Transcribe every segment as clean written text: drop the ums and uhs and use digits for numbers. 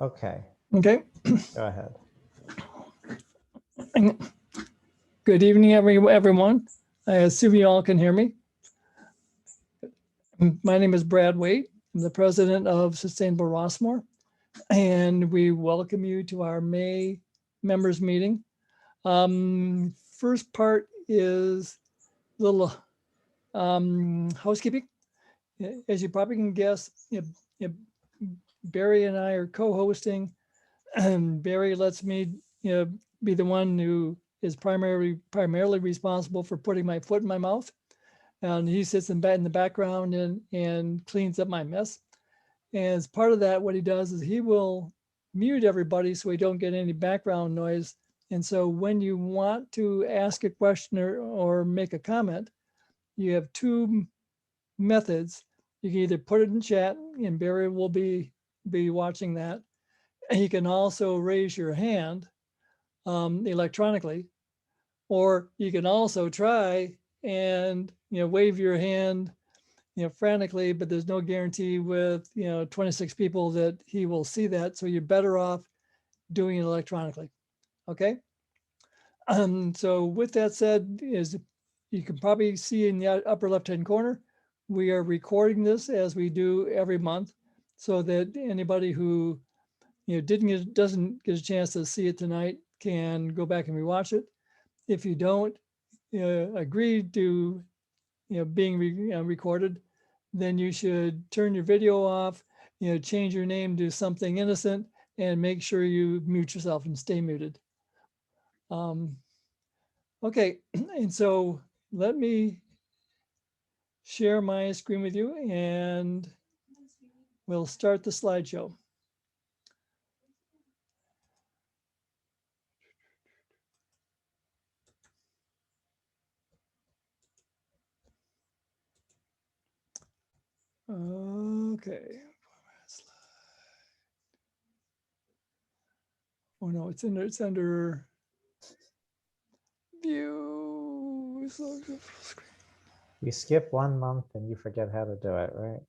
Okay, Okay. go ahead. Good evening, everyone. I assume you all can hear me. My name is Brad Waite. I'm the president of Sustainable Rossmore, and we welcome you to our May members meeting. First part is a little housekeeping. As you probably can guess, Barry and I are co-hosting, and Barry lets me be the one who is primarily responsible for putting my foot in my mouth. And he sits in the background and cleans up my mess. And as part of that, what he does is he will mute everybody so we don't get any background noise. And so when you want to ask a question or make a comment, you have two methods. You can either put it in chat, and Barry will be watching that. And you can also raise your hand electronically, or you can also try and wave your hand frantically, but there's no guarantee with 26 people that he will see that, so you're better off doing it electronically. Okay. So with that said, is you can probably see in the upper left hand corner, we are recording this as we do every month, so that anybody who doesn't get a chance to see it tonight can go back and rewatch it. If you don't agree to being recorded, then you should turn your video off, change your name to something innocent, and make sure you mute yourself and stay muted. Okay, and so let me share my screen with you and we'll start the slideshow. Okay. Oh no, it's under view. You skip 1 month and you forget how to do it, right?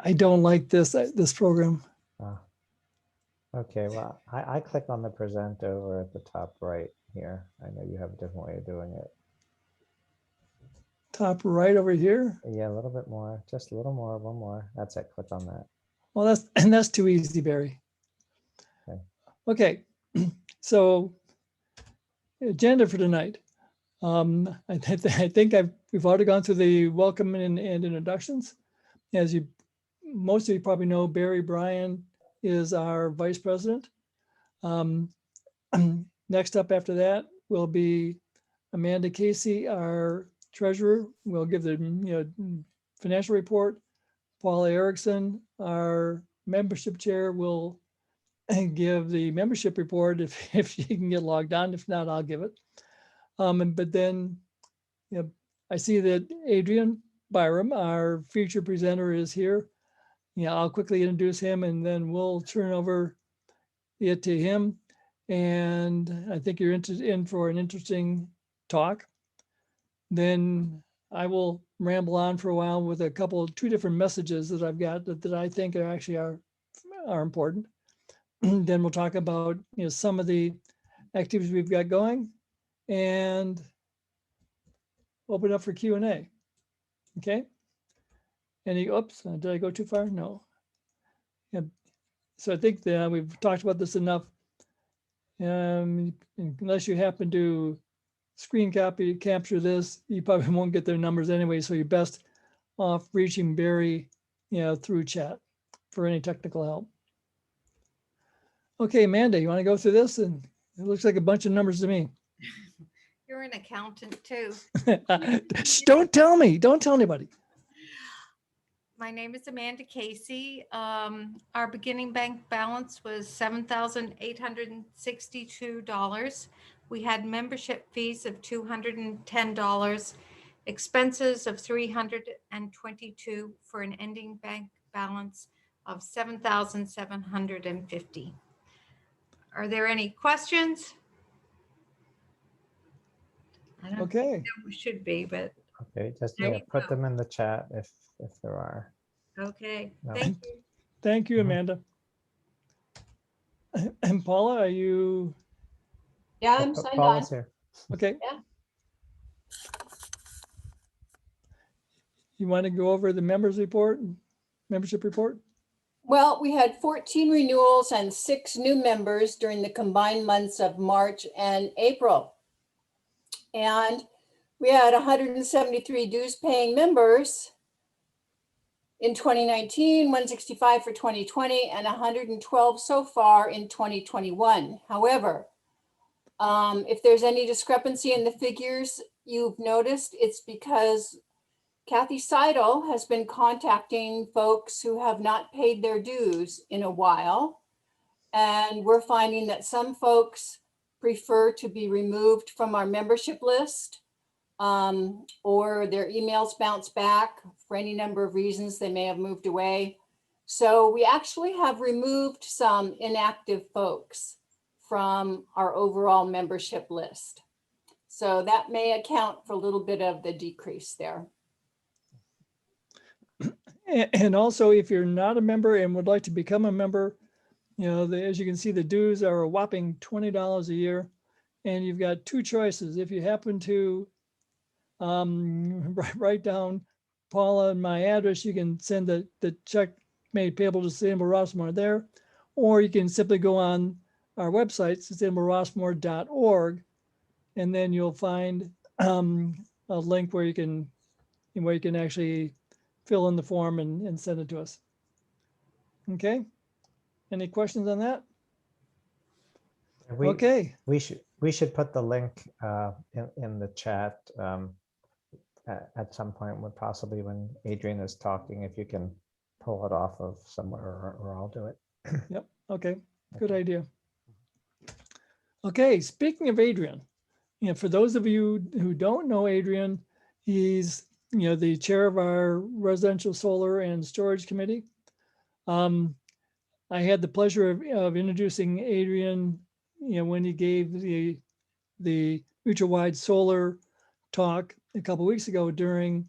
I don't like this program. Oh. Okay, well, I click on the present over at the top right here. I know you have a different way of doing it. Top right over here. Yeah, a little bit more, just a little more, one more. That's it, click on that. Well, that's too easy, Barry. Okay. So agenda for tonight. I think we've already gone through the welcome and introductions. As most of you probably know, Barry Bryan is our vice president. Next up after that will be Amanda Casey, our treasurer. We'll give the financial report. Paula Erickson, our membership chair, will give the membership report if she can get logged on. If not, I'll give it. But then I see that Adrian Byram, our feature presenter, is here. I'll quickly introduce him and then we'll turn over it to him. And I think you're in for an interesting talk. Then I will ramble on for a while with two different messages that I've got that I think are important. Then we'll talk about some of the activities we've got going and open up for Q&A. Okay. Oops, did I go too far? No. Yeah. So I think that we've talked about this enough. Unless you happen to screen capture this, you probably won't get their numbers anyway. So you're best off reaching Barry, through chat for any technical help. Okay, Amanda, you want to go through this? And it looks like a bunch of numbers to me. You're an accountant too. Don't tell me. Don't tell anybody. My name is Amanda Casey. Our beginning bank balance was $7,862. We had membership fees of $210, expenses of $322 for an ending bank balance of $7,750. Are there any questions? I don't Okay. think there should be, but Okay, just there you put go. them in the chat if there are. Okay, No. thank you. Thank you, Amanda. And Paula, are you Yeah, I'm signed on. Paula's here. okay? Yeah. You want to go over the membership report? Well, we had 14 renewals and 6 new members during the combined months of March and April. And we had 173 dues paying members in 2019, 165 for 2020, and 112 so far in 2021. However, if there's any discrepancy in the figures you've noticed, it's because Kathy Seidel has been contacting folks who have not paid their dues in a while. And we're finding that some folks prefer to be removed from our membership list, or their emails bounce back for any number of reasons. They may have moved away. So we actually have removed some inactive folks from our overall membership list. So that may account for a little bit of the decrease there. And also, if you're not a member and would like to become a member, as you can see, the dues are a whopping $20 a year. And you've got 2 choices. If you happen to write down Paula and my address, you can send the check made payable to Sustainable Rossmore there, or you can simply go on our website, sustainablerossmore.org, and then you'll find a link where you can actually fill in the form and send it to us. Okay. Any questions on that? Okay. We should put the link in the chat at some point, possibly when Adrian is talking, if you can pull it off of somewhere, or I'll do it. Yep. Okay. Good idea. Okay. Speaking of Adrian, for those of you who don't know Adrian, he's the chair of our residential solar and storage committee. I had the pleasure of introducing Adrian, when he gave the mutual-wide solar talk a couple of weeks ago during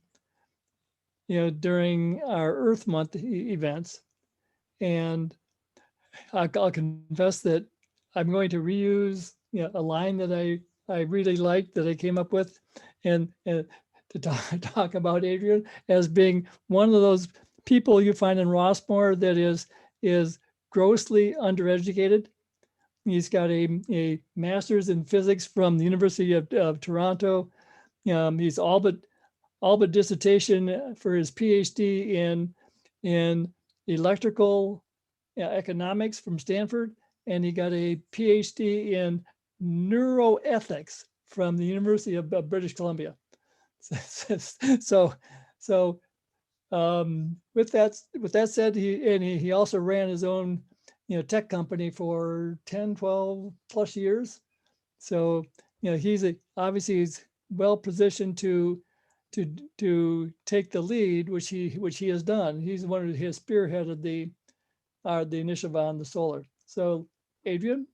our Earth Month events. And I'll confess that I'm going to reuse a line that I really liked, that I came up with, and to talk about Adrian as being one of those people you find in Rossmore that is grossly undereducated. He's got a master's in physics from the University of Toronto. He's all but dissertation for his PhD in electrical economics from Stanford, and he got a PhD in neuroethics from the University of British Columbia. So with that said, he also ran his own tech company for 10, 12 plus years. So obviously he's well positioned to take the lead, which he has done. He's one of his spearheaded the initiative on the solar. So Adrian,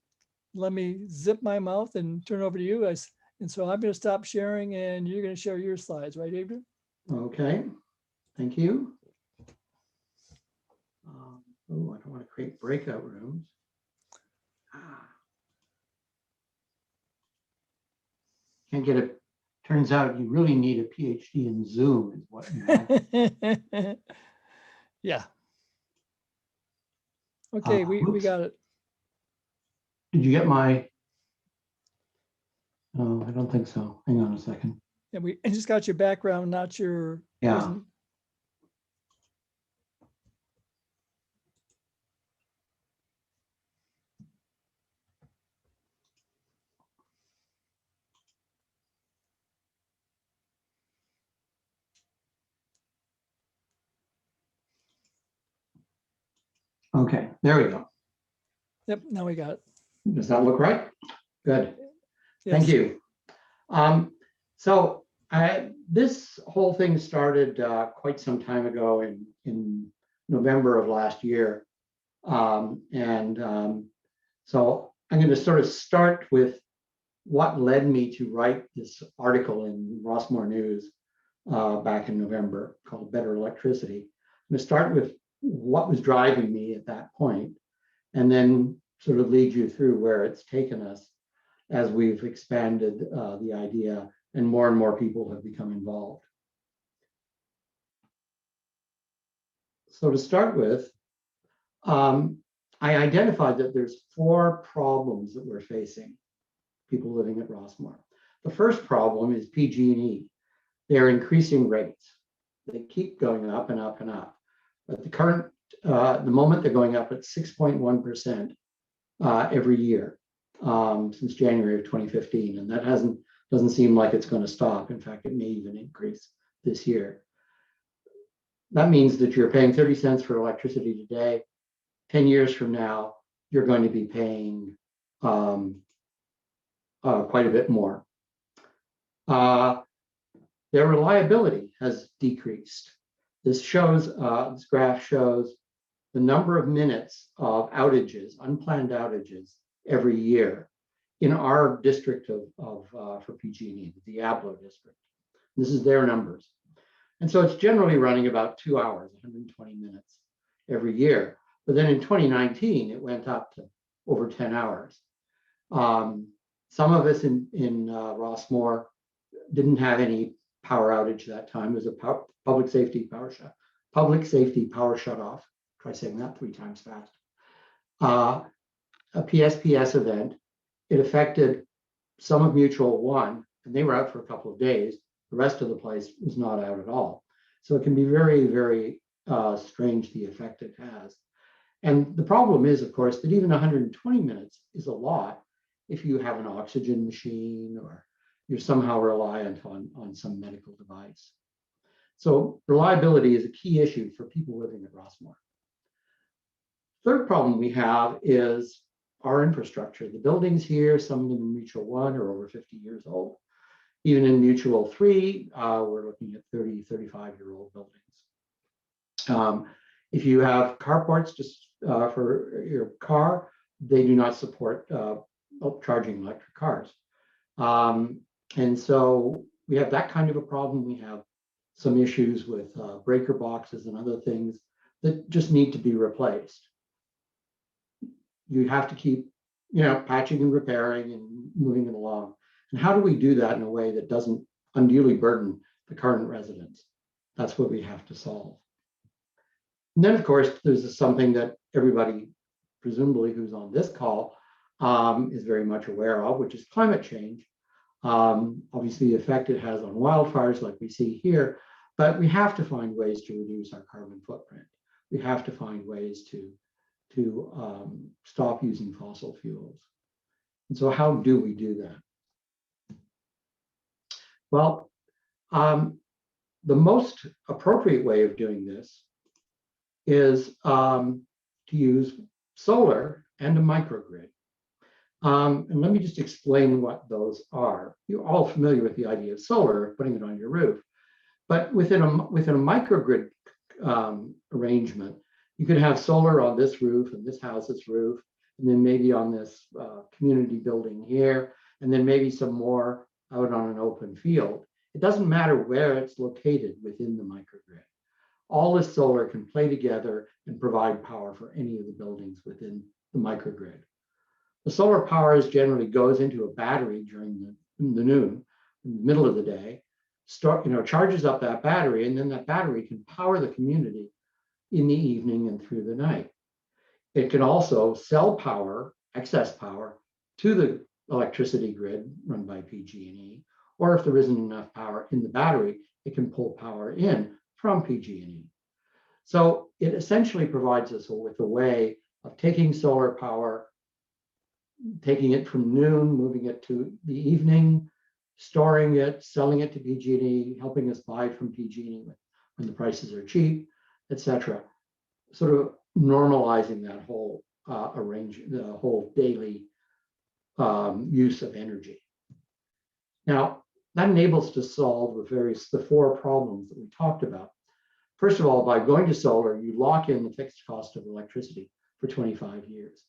let me zip my mouth and turn over to you. And so I'm going to stop sharing, and you're going to share your slides, right, Adrian? Okay, thank you. I don't want to create breakout rooms. Can't get it. Turns out you really need a PhD in Zoom is what you want. Yeah. Okay, we got it. Did you get my? Oh, I don't think so. Hang on a second. Yeah, I just got your background, not your. Yeah. Okay, there we go. Yep, now we got it. Does that look right? Good. Yes. Thank you. So this whole thing started quite some time ago in November of last year. So I'm going to sort of start with what led me to write this article in Rossmore News back in November called Better Electricity. I'm going to start with what was driving me at that point, and then sort of lead you through where it's taken us as we've expanded the idea and more people have become involved. So to start with, I identified that there's 4 problems that we're facing, people living at Rossmore. The first problem is PG&E. They're increasing rates. They keep going up and up and up. At the moment they're going up at 6.1% every year since January of 2015, and that doesn't seem like it's going to stop. In fact, it may even increase this year. That means that you're paying 30 cents for electricity today. 10 years from now, you're going to be paying quite a bit more. Their reliability has decreased. This graph shows the number of minutes of outages, unplanned outages, every year in our district for PG&E, the Diablo district. This is their numbers. And so it's generally running about 2 hours, 120 minutes every year. But then in 2019, it went up to over 10 hours. Some of us in Rossmore didn't have any power outage that time. It was a public safety power shutoff. Try saying that 3 times fast. A PSPS event. It affected some of Mutual 1, and they were out for a couple of days. The rest of the place was not out at all. So it can be very, very strange the effect it has. And the problem is, of course, that even 120 minutes is a lot if you have an oxygen machine or you're somehow reliant on some medical device. So reliability is a key issue for people living at Rossmore. Third problem we have is our infrastructure. The buildings here, some of them in Mutual 1 are over 50 years old. Even in Mutual 3, we're looking at 30, 35-year-old buildings. If you have carports just for your car, they do not support charging electric cars. And so we have that kind of a problem. We have some issues with breaker boxes and other things that just need to be replaced. You have to keep, patching and repairing and moving it along. And how do we do that in a way that doesn't unduly burden the current residents? That's what we have to solve. And then, of course, there's something that everybody, presumably who's on this call, is very much aware of, which is climate change. Obviously, the effect it has on wildfires like we see here, but we have to find ways to reduce our carbon footprint. We have to find ways to stop using fossil fuels. And so how do we do that? Well, the most appropriate way of doing this is to use solar and a microgrid. And let me just explain what those are. You're all familiar with the idea of solar, putting it on your roof. But within a microgrid arrangement, you could have solar on this roof and this house's roof, and then maybe on this community building here, and then maybe some more out on an open field. It doesn't matter where it's located within the microgrid. All this solar can play together and provide power for any of the buildings within the microgrid. The solar power generally goes into a battery during the noon, in the middle of the day, charges up that battery, and then that battery can power the community in the evening and through the night. It can also sell power, excess power, to the electricity grid run by PG&E, or if there isn't enough power in the battery, it can pull power in from PG&E. So it essentially provides us with a way of taking solar power, taking it from noon, moving it to the evening, storing it, selling it to PG&E, helping us buy from PG&E when the prices are cheap, etc. Sort of normalizing that whole the whole daily use of energy. Now, that enables us to solve the 4 problems that we talked about. First of all, by going to solar, you lock in the fixed cost of electricity for 25 years.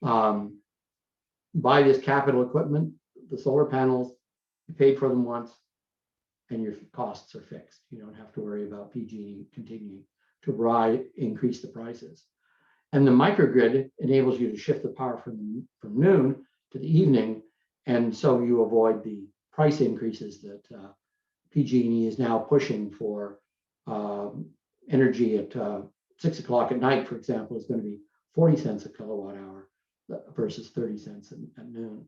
Buy this capital equipment, the solar panels, you paid for them once, and your costs are fixed. You don't have to worry about PG&E continuing to increase the prices. And the microgrid enables you to shift the power from noon to the evening. And so you avoid the price increases that PG&E is now pushing for. Energy at 6 o'clock at night, for example, is going to be 40 cents a kilowatt hour versus 30 cents at noon.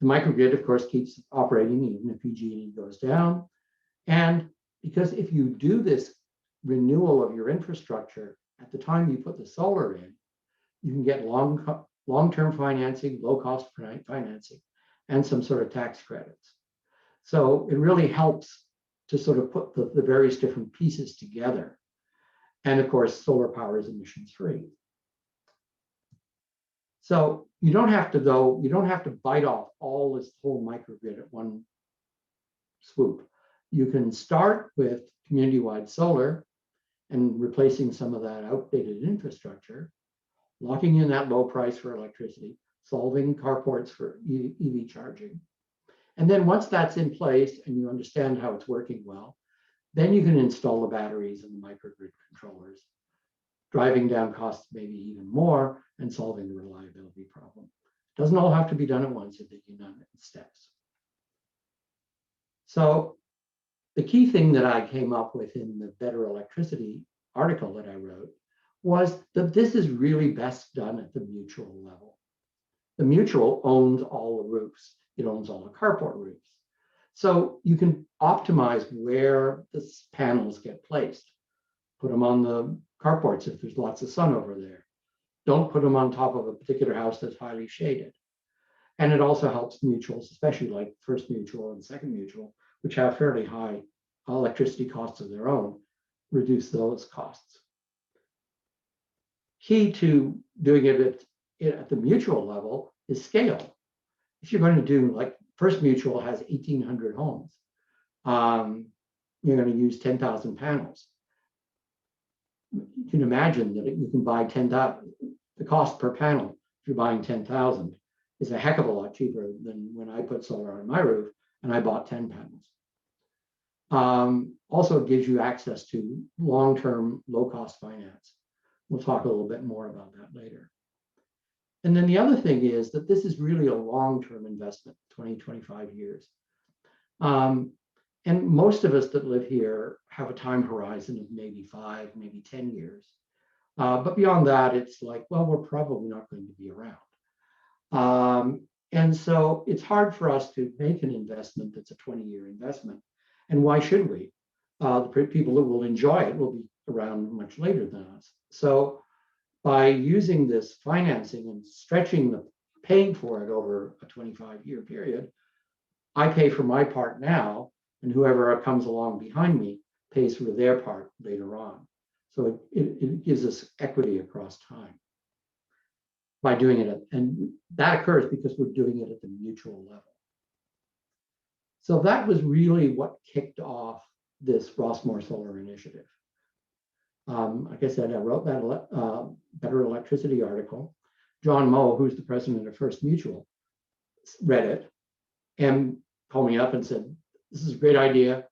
The microgrid, of course, keeps operating even if PG&E goes down. And because if you do this renewal of your infrastructure at the time you put the solar in, you can get long-term financing, low-cost financing, and some sort of tax credits. So it really helps to sort of put the various different pieces together. And of course, solar power is emissions free. So you don't have to bite off all this whole microgrid at one swoop. You can start with community-wide solar and replacing some of that outdated infrastructure, locking in that low price for electricity, solving carports for EV charging. And then once that's in place and you understand how it's working well, then you can install the batteries and the microgrid controllers, driving down costs maybe even more and solving the reliability problem. Doesn't all have to be done at once, it can be done in steps. So the key thing that I came up with in the Better Electricity article that I wrote was that this is really best done at the mutual level. The mutual owns all the roofs. It owns all the carport roofs. So you can optimize where the panels get placed. Put them on the carports if there's lots of sun over there. Don't put them on top of a particular house that's highly shaded. And it also helps mutuals, especially like First Mutual and Second Mutual, which have fairly high electricity costs of their own, reduce those costs. Key to doing it at the mutual level is scale. If you're going to do, like First Mutual has 1,800 homes, you're going to use 10,000 panels. You can imagine that you can buy 10,000. The cost per panel, if you're buying 10,000, is a heck of a lot cheaper than when I put solar on my roof and I bought 10 panels. Also, it gives you access to long-term, low-cost finance. We'll talk a little bit more about that later. And then the other thing is that this is really a long-term investment, 20, 25 years. And most of us that live here have a time horizon of maybe 5, maybe 10 years. But beyond that, it's like, well, we're probably not going to be around. And so it's hard for us to make an investment that's a 20-year investment. And why should we? The people that will enjoy it will be around much later than us. So by using this financing and stretching the paying for it over a 25-year period, I pay for my part now, and whoever comes along behind me pays for their part later on. So it gives us equity across time by doing it. And that occurs because we're doing it at the mutual level. So that was really what kicked off this Rossmore Solar Initiative. Like I said, I wrote that Better Electricity article. John Moe, who's the president of First Mutual, read it and called me up and said, "This is a great idea.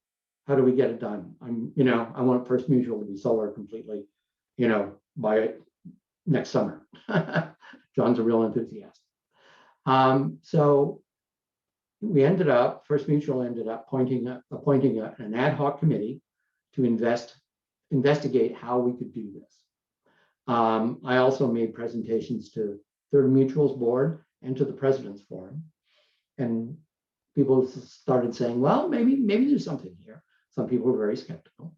How do we get it done? I want First Mutual to be solar completely, by next summer." John's a real enthusiast. So First Mutual ended up appointing an ad hoc committee to investigate how we could do this. I also made presentations to Third Mutual's board and to the President's Forum. And people started saying, well, maybe there's something here. Some people were very skeptical.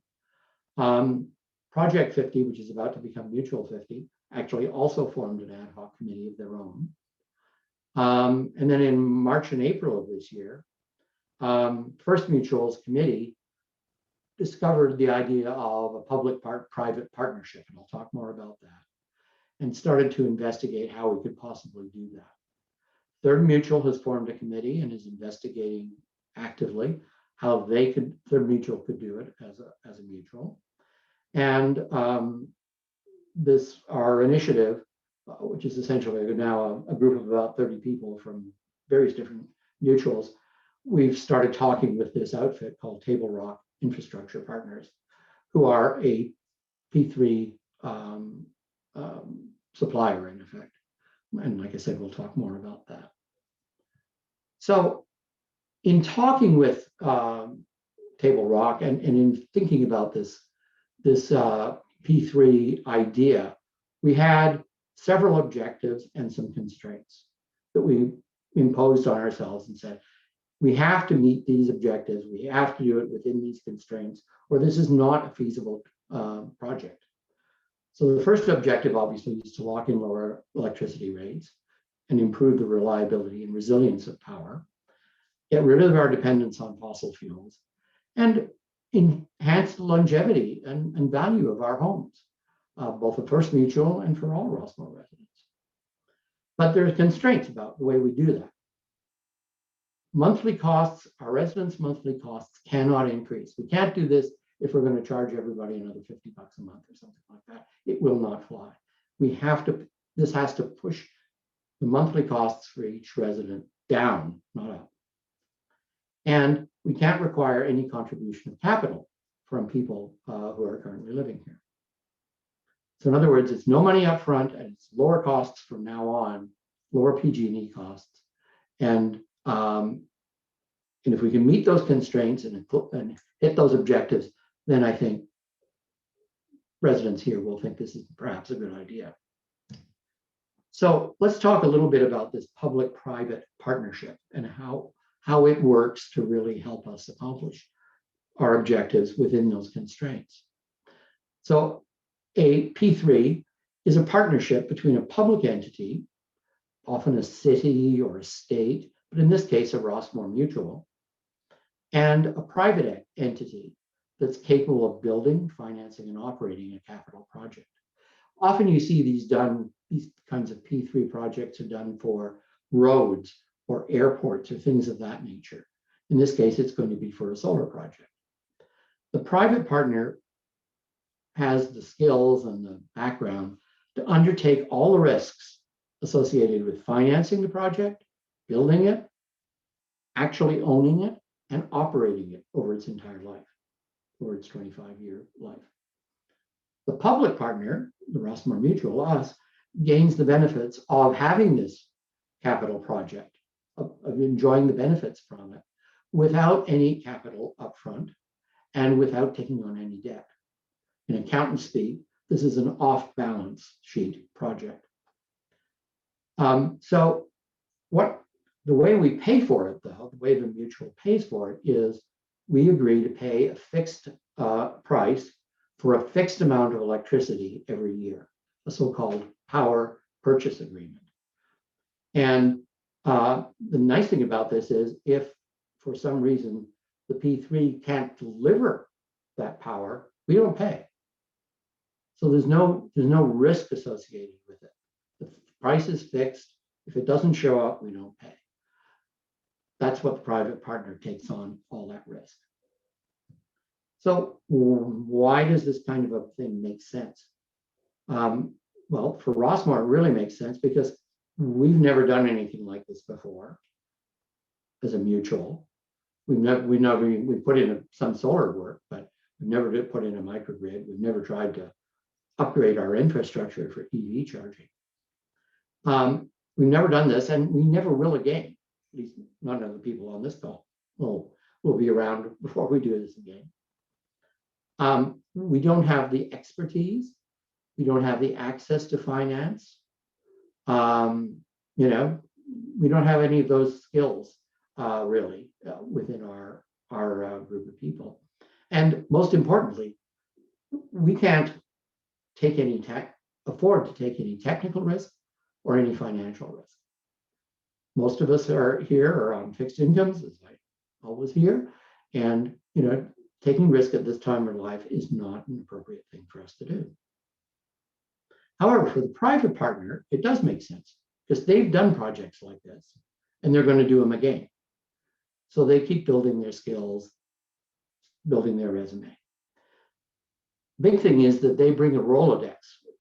Project 50, which is about to become Mutual 50, actually also formed an ad hoc committee of their own. And then in March and April of this year, First Mutual's committee discovered the idea of a public-private partnership, and I'll talk more about that, and started to investigate how we could possibly do that. Third Mutual has formed a committee and is investigating actively how Third Mutual could do it as a mutual. And our initiative, which is essentially now a group of about 30 people from various different mutuals, we've started talking with this outfit called Table Rock Infrastructure Partners, who are a P3 supplier in effect. And like I said, we'll talk more about that. So in talking with Table Rock and in thinking about this P3 idea, we had several objectives and some constraints that we imposed on ourselves and said, we have to meet these objectives. We have to do it within these constraints, or this is not a feasible project. So the first objective, obviously, is to lock in lower electricity rates and improve the reliability and resilience of power, get rid of our dependence on fossil fuels, and enhance the longevity and value of our homes, both for First Mutual and for all Rossmore residents. But there are constraints about the way we do that. Monthly costs, our residents' monthly costs cannot increase. We can't do this if we're going to charge everybody another $50 a month or something like that. It will not fly. We have to, this has to push the monthly costs for each resident down, not up. And we can't require any contribution of capital from people who are currently living here. So in other words, it's no money up front and it's lower costs from now on, lower PG&E costs. And if we can meet those constraints and hit those objectives, then I think residents here will think this is perhaps a good idea. So let's talk a little bit about this public-private partnership and how it works to really help us accomplish our objectives within those constraints. So a P3 is a partnership between a public entity, often a city or a state, but in this case, a Rossmore Mutual, and a private entity that's capable of building, financing, and operating a capital project. Often you see these kinds of P3 projects are done for roads or airports or things of that nature. In this case, it's going to be for a solar project. The private partner has the skills and the background to undertake all the risks associated with financing the project, building it, actually owning it, and operating it over its entire life, over its 25-year life. The public partner, the Rossmore Mutual, us, gains the benefits of having this capital project, of enjoying the benefits from it, without any capital upfront and without taking on any debt. In accountant speak, this is an off-balance sheet project. So the way we pay for it, though, the way the mutual pays for it is we agree to pay a fixed price for a fixed amount of electricity every year, a so-called power purchase agreement. And the nice thing about this is if for some reason the P3 can't deliver that power, we don't pay. So there's no risk associated with it. The price is fixed. If it doesn't show up, we don't pay. That's what the private partner takes on, all that risk. So why does this kind of a thing make sense? Well, for Rossmore, it really makes sense because we've never done anything like this before as a mutual. We've put in some solar work, but we've never put in a microgrid. We've never tried to upgrade our infrastructure for EV charging. We've never done this, and we never will again. At least none of the people on this call will be around before we do this again. We don't have the expertise. We don't have the access to finance. We don't have any of those skills really within our group of people. And most importantly, we can't afford to take any technical risk or any financial risk. Most of us are on fixed incomes, as I always hear, and taking risk at this time of life is not an appropriate thing for us to do. However, for the private partner, it does make sense because they've done projects like this and they're going to do them again. So they keep building their skills, building their resume. Big thing is that they bring a Rolodex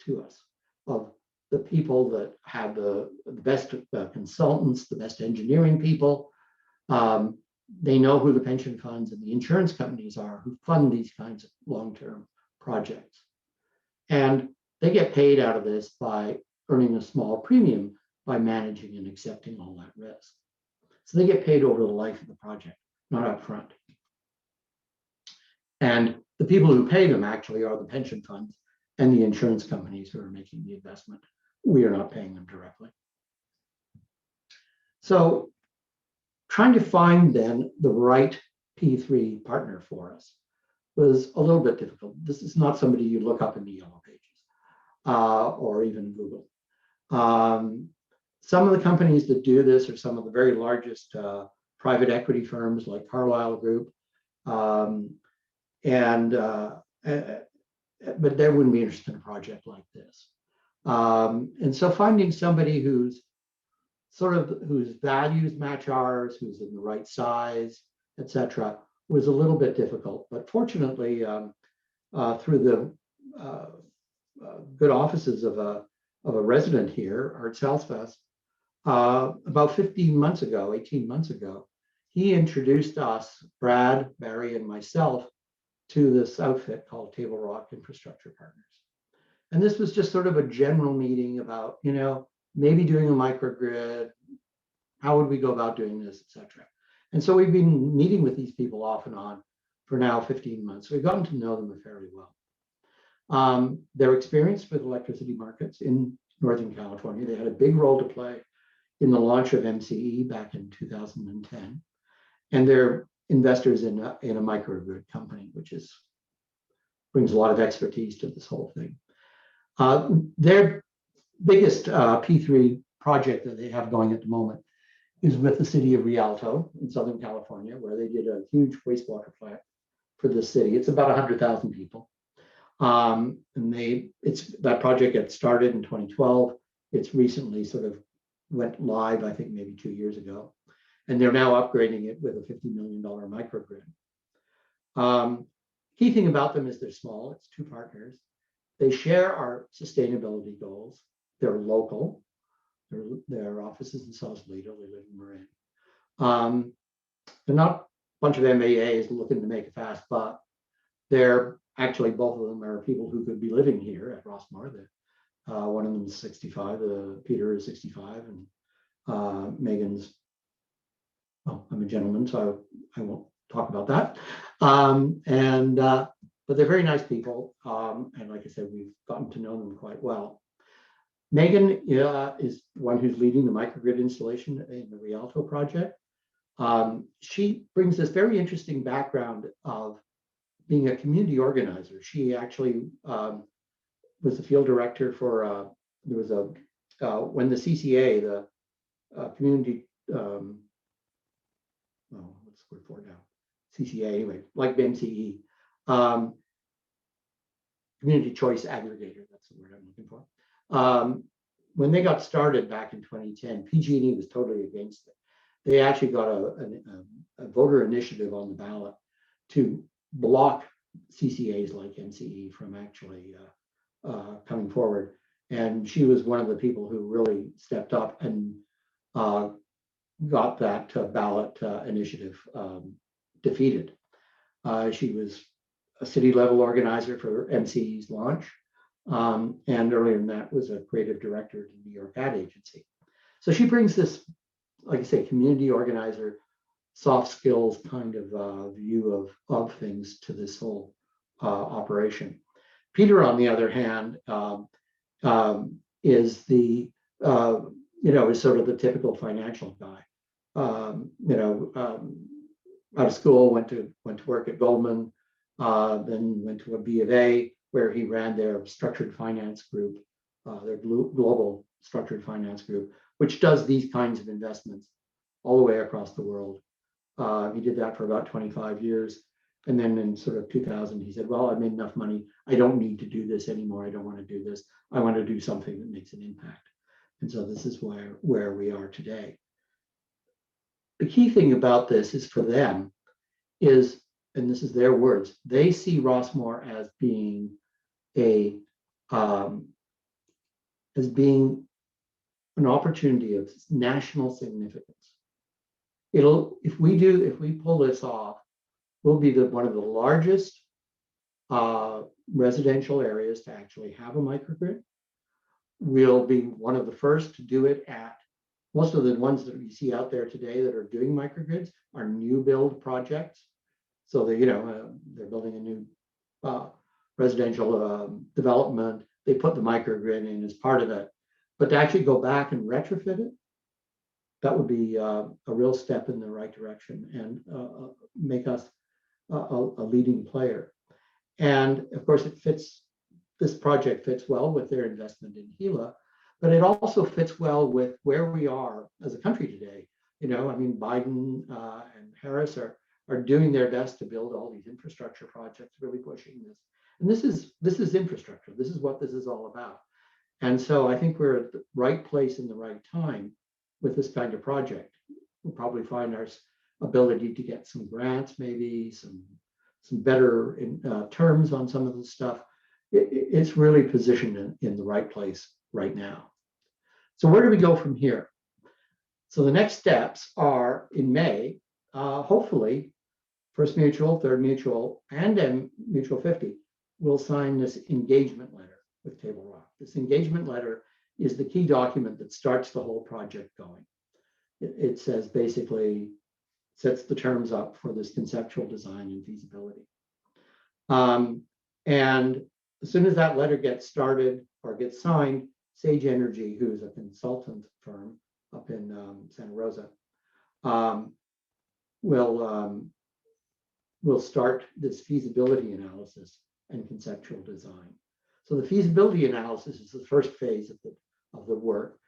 to us of the people that have the best consultants, the best engineering people. They know who the pension funds and the insurance companies are who fund these kinds of long-term projects. And they get paid out of this by earning a small premium by managing and accepting all that risk. So they get paid over the life of the project, not up front. And the people who pay them actually are the pension funds and the insurance companies who are making the investment. We are not paying them directly. So trying to find then the right P3 partner for us was a little bit difficult. This is not somebody you look up in the yellow pages or even Google. Some of the companies that do this are some of the very largest private equity firms like Carlyle Group. But they wouldn't be interested in a project like this. And so finding somebody whose values match ours, who's in the right size, etc., was a little bit difficult. But fortunately, through the good offices of a resident here, Art Salzfest, about 18 months ago, he introduced us, Brad, Barry, and myself, to this outfit called Table Rock Infrastructure Partners. And this was just sort of a general meeting about, maybe doing a microgrid, how would we go about doing this, etc. And so we've been meeting with these people off and on for now 15 months. We've gotten to know them fairly well. They're experienced with electricity markets in Northern California. They had a big role to play in the launch of MCE back in 2010. And they're investors in a microgrid company, which brings a lot of expertise to this whole thing. Their biggest P3 project that they have going at the moment is with the city of Rialto in Southern California, where they did a huge wastewater plant for the city. It's about 100,000 people. And that project got started in 2012. It's recently sort of went live, I think maybe 2 years ago. And they're now upgrading it with a $50 million microgrid. Key thing about them is they're small. It's two partners. They share our sustainability goals. They're local. Their office is in Sausalito. They live in Marin. They're not a bunch of MBAs looking to make a fast buck. They're actually, both of them are people who could be living here at Rossmore. One of them is 65. Peter is 65, and Megan's, well, I'm a gentleman, so I won't talk about that. But they're very nice people. And like I said, we've gotten to know them quite well. Megan is one who's leading the microgrid installation in the Rialto project. She brings this very interesting background of being a community organizer. She actually was the field director for, when the CCA, the community, what's the word for it now? CCA, anyway, like MCE, community choice aggregator, that's the word I'm looking for. When they got started back in 2010, PG&E was totally against it. They actually got a voter initiative on the ballot to block CCAs like MCE from actually coming forward. And she was one of the people who really stepped up and got that ballot initiative defeated. She was a city level organizer for MCE's launch. And earlier than that was a creative director at the New York ad agency. So she brings this, like I say, community organizer, soft skills kind of view of things to this whole operation. Peter, on the other hand, is the is sort of the typical financial guy. Out of school, went to work at Goldman, then went to a B of A, where he ran their structured finance group, their global structured finance group, which does these kinds of investments all the way across the world. He did that for about 25 years. And then in sort of 2000, he said, well, I made enough money. I don't need to do this anymore. I don't want to do this. I want to do something that makes an impact. And so this is where we are today. The key thing about this is for them is, and this is their words, they see Rossmore as being an opportunity of national significance. If we pull this off, we'll be one of the largest residential areas to actually have a microgrid. We'll be one of the first to do it at, most of the ones that we see out there today that are doing microgrids are new build projects. So they, they're building a new residential development. They put the microgrid in as part of it. But to actually go back and retrofit it, that would be a real step in the right direction and make us a leading player. And of course, this project fits well with their investment in Gila, but it also fits well with where we are as a country today. Biden and Harris are doing their best to build all these infrastructure projects, really pushing this. And this is infrastructure. This is what this is all about. And so I think we're at the right place in the right time with this kind of project. We'll probably find our ability to get some grants, maybe some better terms on some of the stuff. It's really positioned in the right place right now. So where do we go from here? So the next steps are in May, hopefully, First Mutual, Third Mutual, and Mutual 50 will sign this engagement letter with Table Rock. This engagement letter is the key document that starts the whole project going. It says basically, sets the terms up for this conceptual design and feasibility. And as soon as that letter gets started or gets signed, Sage Energy, who's a consultant firm up in Santa Rosa, will start this feasibility analysis and conceptual design. So the feasibility analysis is the first phase of the work,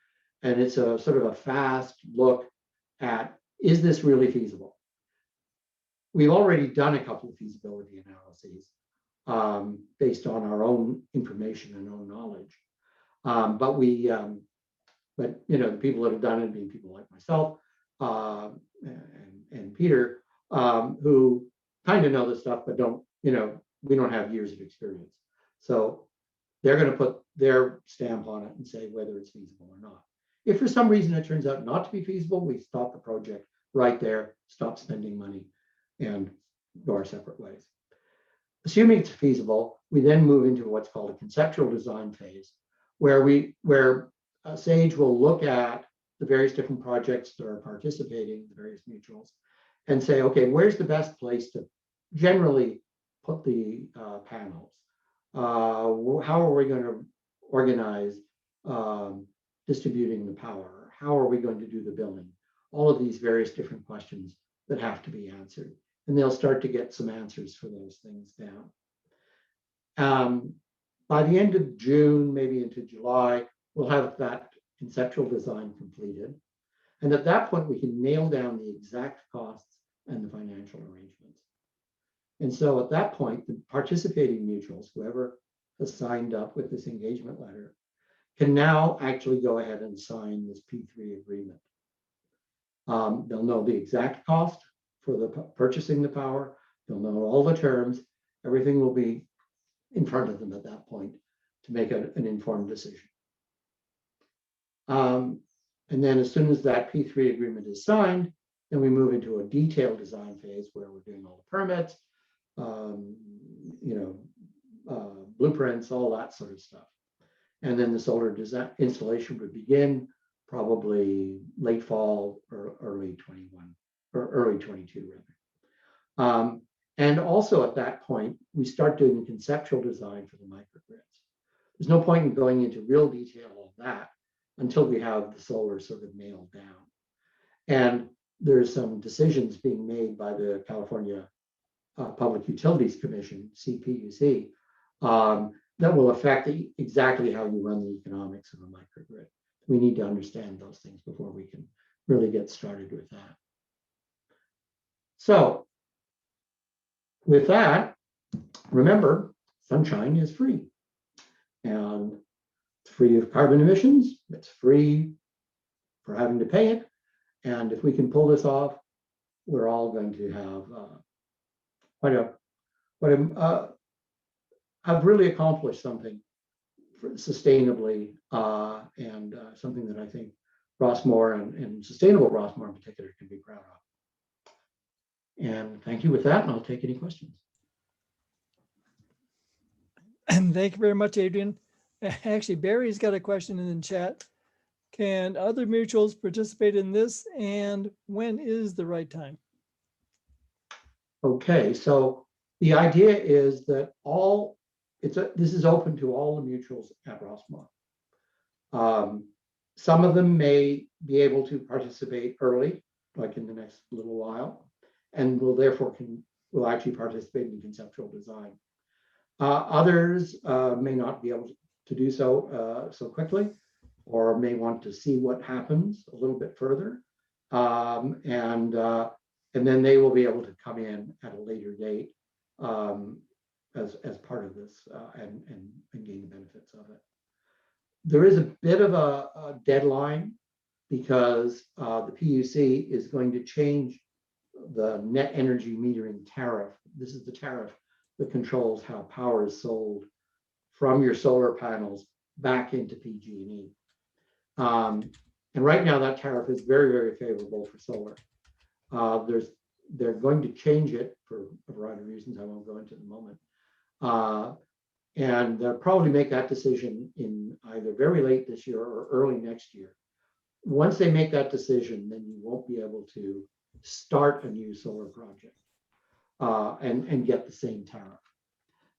and it's a sort of a fast look at, is this really feasible? We've already done a couple of feasibility analyses based on our own information and own knowledge. But the people that have done it, being people like myself and Peter, who kind of know this stuff, but we don't have years of experience. So they're going to put their stamp on it and say whether it's feasible or not. If for some reason it turns out not to be feasible, we stop the project right there, stop spending money, and go our separate ways. Assuming it's feasible, we then move into what's called a conceptual design phase, where Sage will look at the various different projects that are participating, the various mutuals, and say, okay, where's the best place to generally put the panels? How are we going to organize distributing the power? How are we going to do the billing? All of these various different questions that have to be answered. And they'll start to get some answers for those things down. By the end of June, maybe into July, we'll have that conceptual design completed. And at that point, we can nail down the exact costs and the financial arrangements. And so at that point, the participating mutuals, whoever has signed up with this engagement letter, can now actually go ahead and sign this P3 agreement. They'll know the exact cost for the purchasing the power. They'll know all the terms. Everything will be in front of them at that point to make an informed decision. And then as soon as that P3 agreement is signed, then we move into a detailed design phase where we're doing all the permits, blueprints, all that sort of stuff. And then the solar design installation would begin probably late fall or early 21 or early 22 rather. And also at that point, we start doing the conceptual design for the microgrids. There's no point in going into real detail of that until we have the solar sort of nailed down. And there's some decisions being made by the California Public Utilities Commission, CPUC, that will affect exactly how you run the economics of a microgrid. We need to understand those things before we can really get started with that. So with that, remember, sunshine is free. And it's free of carbon emissions. It's free for having to pay it. And if we can pull this off, we're all going to have really accomplished something sustainably and something that I think Rossmore and sustainable Rossmore in particular can be proud of. And thank you with that, and I'll take any questions. And thank you very much, Adrian. Actually, Barry's got a question in the chat. Can other mutuals participate in this, and when is the right time? Okay, so the idea is that this is open to all the mutuals at Rossmont. Some of them may be able to participate early, like in the next little while, and will therefore will actually participate in conceptual design. Others may not be able to do so so quickly, or may want to see what happens a little bit further, and then they will be able to come in at a later date as part of this and gain the benefits of it. There is a bit of a deadline because the PUC is going to change the net energy metering tariff. This is the tariff that controls how power is sold from your solar panels back into PG&E. And right now that tariff is very, very favorable for solar. They're going to change it for a variety of reasons I won't go into in a moment. And they'll probably make that decision in either very late this year or early next year. Once they make that decision, then you won't be able to start a new solar project and get the same tariff.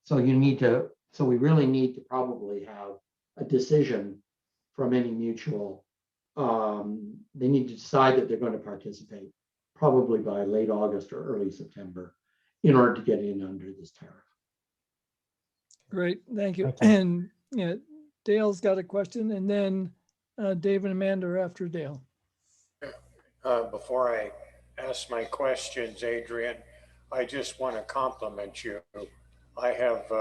So we really need to probably have a decision from any mutual. They need to decide that they're going to participate probably by late August or early September in order to get in under this tariff. Great, thank you. Thank you. And yeah, Dale's got a question, and then Dave and Amanda are after Dale. Before I ask my questions, Adrian, I just want to compliment you. I have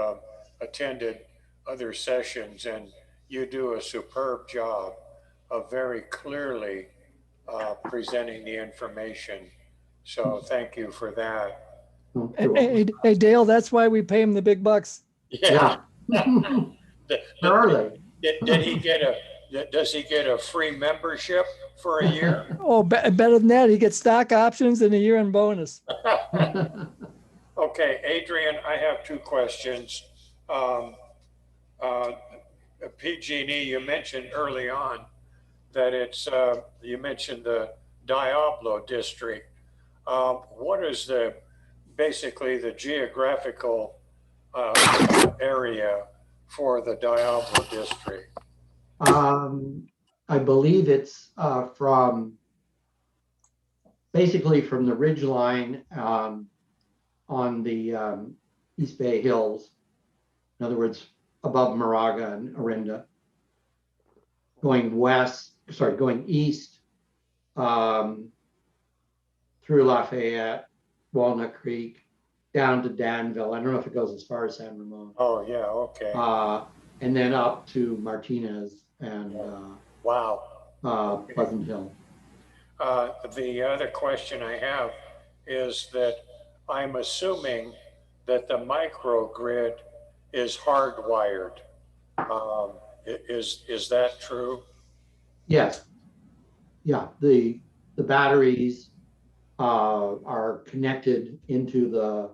attended other sessions, and you do a superb job of very clearly presenting the information. So thank you for that. Hey, Dale, that's why we pay him the big bucks. Yeah. Where are they? Did he get does he get a free membership for a year? Oh, better than that, he gets stock options and a year-end bonus. Okay, Adrian, I have two questions. PG&E, you mentioned early on that it's, you mentioned the Diablo district. What is basically the geographical area for the Diablo district? I believe it's basically from the ridge line on the East Bay Hills. In other words, above Moraga and Orinda, going east through Lafayette, Walnut Creek, down to Danville. I don't know if it goes as far as San Ramon. Oh yeah, okay. And then up to Martinez and wow. Pleasant Hill. The other question I have is that I'm assuming that the microgrid is hardwired. Is that true? Yes. Yeah. The batteries are connected into the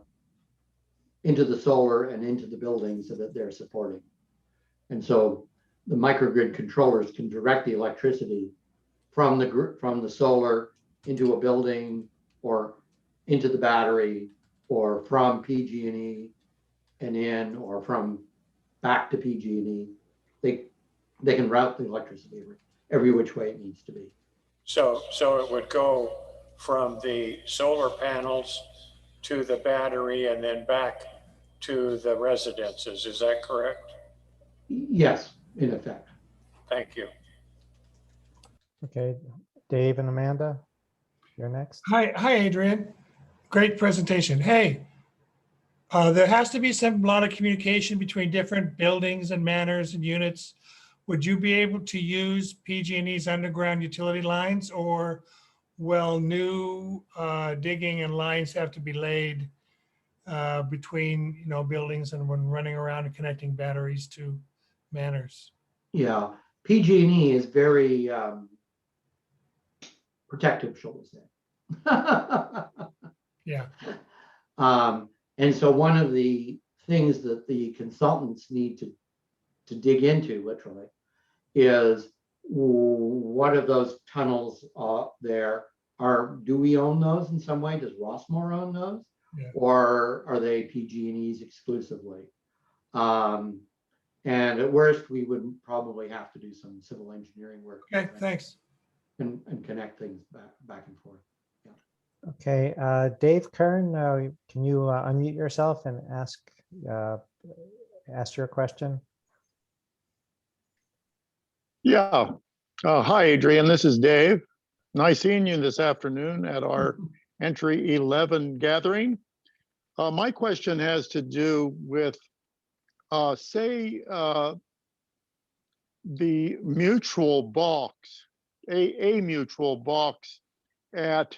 solar and into the buildings that they're supporting. And so the microgrid controllers can direct the electricity from the solar into a building or into the battery, or from PG&E and in, or from back to PG&E. They can route the electricity every which way it needs to be. So it would go from the solar panels to the battery and then back to the residences. Is that correct? Yes, in effect. Thank you. Okay, Dave and Amanda, you're next. Hi, Adrian. Great presentation. Hey, there has to be a lot of communication between different buildings and manors and units. Would you be able to use PG&E's underground utility lines, or will new digging and lines have to be laid between buildings and when running around and connecting batteries to manors? Yeah, PG&E is very protective, shall we say. Yeah. And so one of the things that the consultants need to dig into, literally, is what of those tunnels there are, do we own those in some way? Does Rossmore own those? Yeah. Or are they PG&E's exclusively? And at worst, we would probably have to do some civil engineering work. Okay, thanks. And connect things back and forth. Okay, Dave Kern, can you unmute yourself and ask your question? Yeah. Hi, Adrian. This is Dave. Nice seeing you this afternoon at our Entry 11 gathering. My question has to do with, say, the mutual box, a mutual box at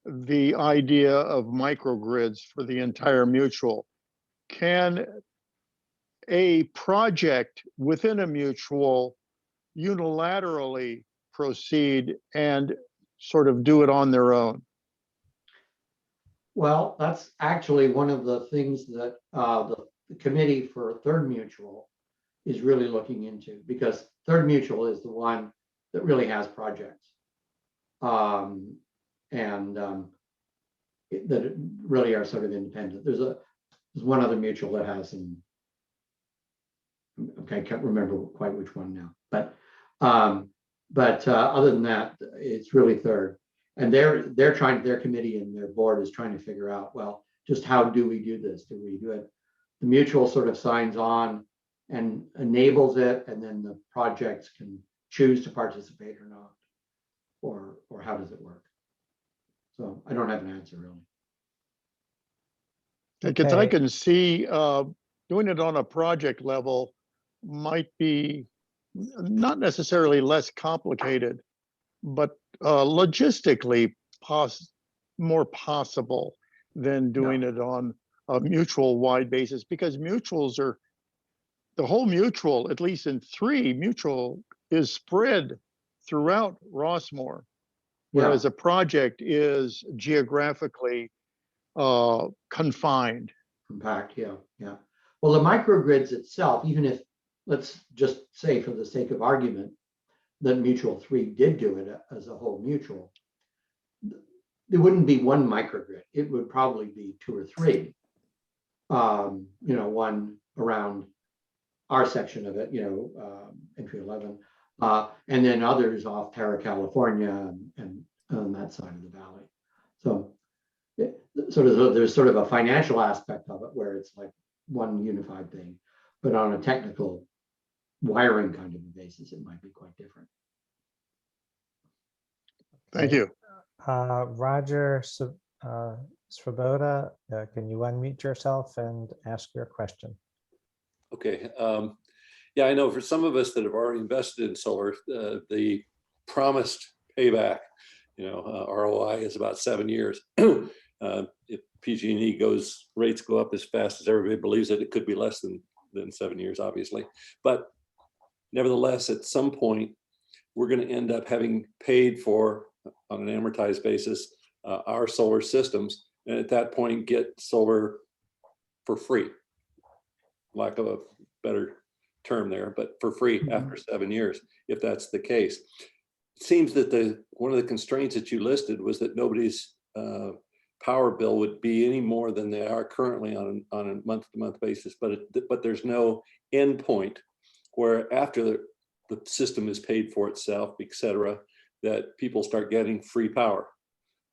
the idea of microgrids for the entire mutual. Can a project within a mutual unilaterally proceed and sort of do it on their own? Well, that's actually one of the things that the committee for Third Mutual is really looking into, because Third Mutual is the one that really has projects. That really are sort of independent. There's one other mutual that has some, okay, I can't remember quite which one now, but other than that, it's really Third. And they're trying, their committee and their board is trying to figure out, well, just how do we do this? Do we do it? The mutual sort of signs on and enables it, and then the projects can choose to participate or not, or how does it work? So I don't have an answer really. Because I can see doing it on a project level might be not necessarily less complicated, but logistically more possible than doing it on a mutual wide basis, because mutuals are, the whole mutual, at least in 3, mutual is spread throughout Rossmore, whereas a project is geographically confined. Compact, yeah. Well, the microgrids itself, even if, let's just say for the sake of argument, that Mutual 3 did do it as a whole mutual, there wouldn't be one microgrid. It would probably be 2 or 3. One around our section of it, Entry 11, and then others off Terra, California, and on that side of the valley. So there's sort of a financial aspect of it where it's like one unified thing, but on a technical wiring kind of a basis, it might be quite different. Thank you. Roger Svoboda, can you unmute yourself and ask your question? Okay. Yeah, I know for some of us that have already invested in solar, the promised payback, ROI is about 7 years. If PG&E rates go up as fast as everybody believes it could be less than 7 years, obviously. But nevertheless, at some point, we're going to end up having paid for, on an amortized basis, our solar systems. And at that point, get solar for free. Lack of a better term there, but for free after 7 years, if that's the case. It seems that one of the constraints that you listed was that nobody's power bill would be any more than they are currently on a month-to-month basis, but there's no end point where after the system is paid for itself, et cetera, that people start getting free power.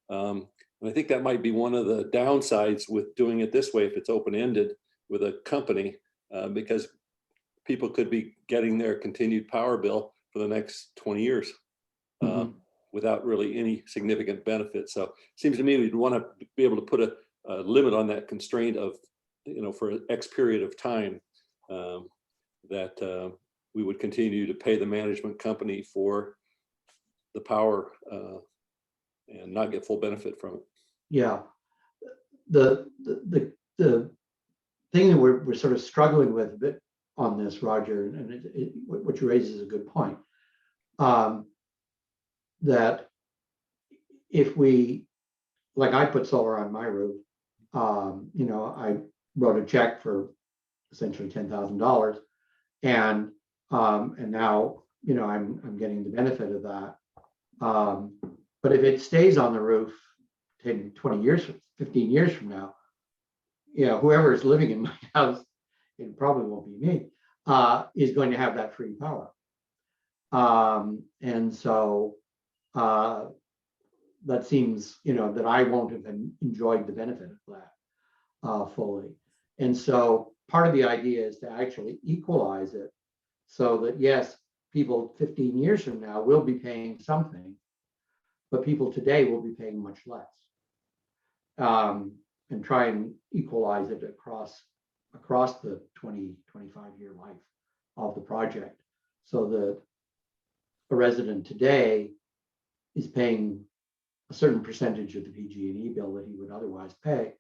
And I think that might be one of the downsides with doing it this way if it's open-ended with a company, because people could be getting their continued power bill for the next 20 years without really any significant benefit. So it seems to me we'd want to be able to put a limit on that constraint of, for an X period of time, that we would continue to pay the management company for the power and not get full benefit from it. Yeah, the thing that we're sort of struggling with a bit on this, Roger, and what you raise is a good point. That if we, like I put solar on my roof, wrote a check for essentially $10,000, and now I'm getting the benefit of that. But if it stays on the roof 10, 20 years, 15 years from now, whoever is living in my house, it probably won't be me, is going to have that free power. And so that seems, that I won't have enjoyed the benefit of that fully. And so part of the idea is to actually equalize it so that, yes, people 15 years from now will be paying something, but people today will be paying much less. And try and equalize it across the 20, 25-year life of the project, so that a resident today is paying a certain percentage of the PG&E bill that he would otherwise pay.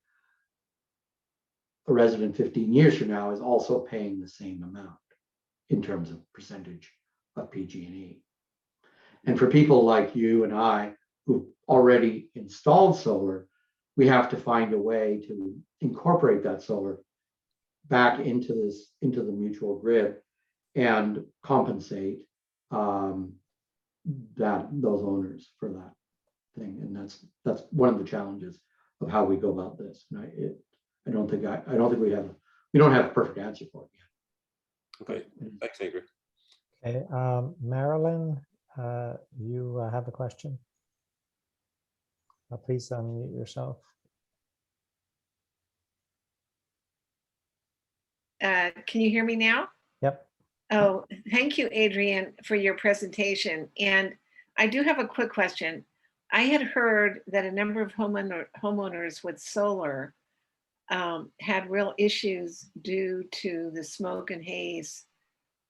A resident 15 years from now is also paying the same amount in terms of percentage of PG&E. And for people like you and I who've already installed solar, we have to find a way to incorporate that solar back into the mutual grid and compensate those owners for that thing. And that's one of the challenges of how we go about this. And I don't think we don't have a perfect answer for it yet. Okay, thanks, Adrian. Okay, Marilyn, you have a question? Please unmute yourself. Can you hear me now? Yep. Oh, thank you, Adrian, for your presentation. And I do have a quick question. I had heard that a number of homeowners with solar had real issues due to the smoke and haze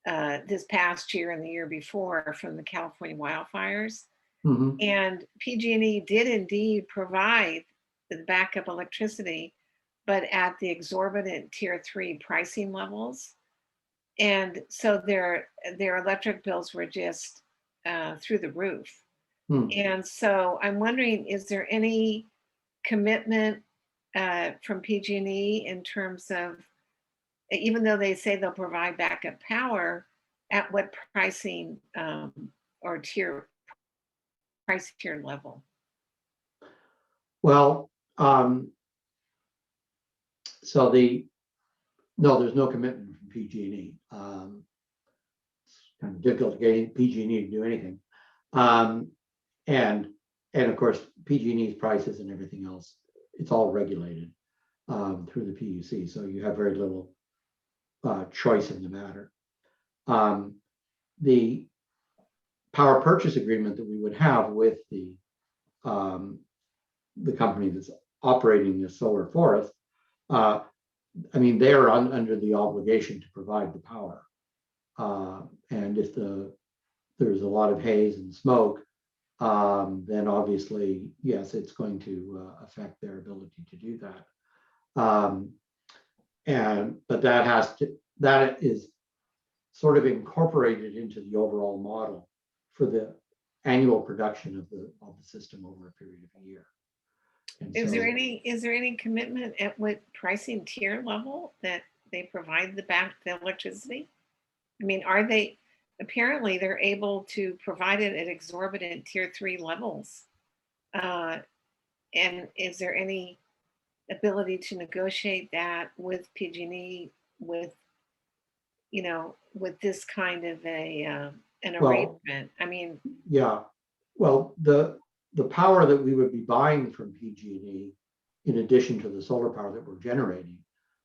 this past year and the year before from the California wildfires. Mm-hmm. And PG&E did indeed provide the backup electricity, but at the exorbitant tier 3 pricing levels. And so their electric bills were just through the roof. And so I'm wondering, is there any commitment from PG&E in terms of, even though they say they'll provide backup power, at what pricing or price tier level? Well, so no, there's no commitment from PG&E. It's kind of difficult to get PG&E to do anything. And of course, PG&E's prices and everything else, it's all regulated through the PUC. So you have very little choice in the matter. The power purchase agreement that we would have with the company that's operating the solar for us, I mean, they are under the obligation to provide the power. And if there's a lot of haze and smoke, then obviously, yes, it's going to affect their ability to do that. But that is sort of incorporated into the overall model for the annual production of the system over a period of a year. And Is so, there any commitment at what pricing tier level that they provide the electricity? I mean, apparently they're able to provide it at exorbitant tier 3 levels. And is there any ability to negotiate that with PG&E with this kind of an arrangement? I mean, yeah, well, the power that we would be buying from PG&E, in addition to the solar power that we're generating,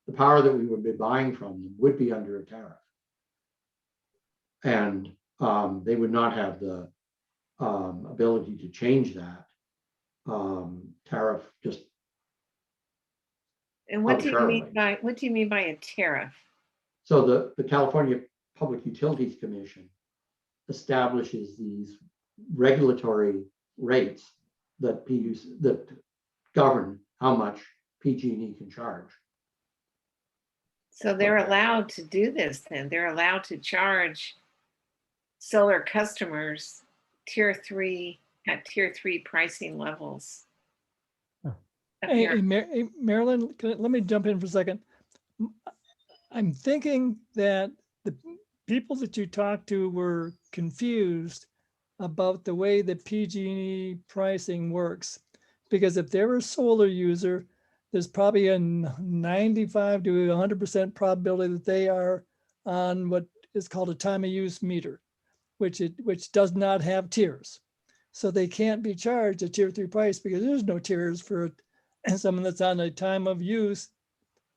the power that we would be buying from them would be under a tariff. And they would not have the ability to change that tariff just. and what do you mean by a tariff? So the California Public Utilities Commission establishes these regulatory rates that govern how much PG&E can charge. So they're allowed to do this then. They're allowed to charge solar customers tier 3 pricing levels. Hey, Marilyn, let me jump in for a second. I'm thinking that the people that you talked to were confused about the way that PG&E pricing works. Because if they're a solar user, there's probably a 95 to 100% probability that they are on what is called a time of use meter, which does not have tiers. So they can't be charged a tier 3 price because there's no tiers for someone that's on a time of use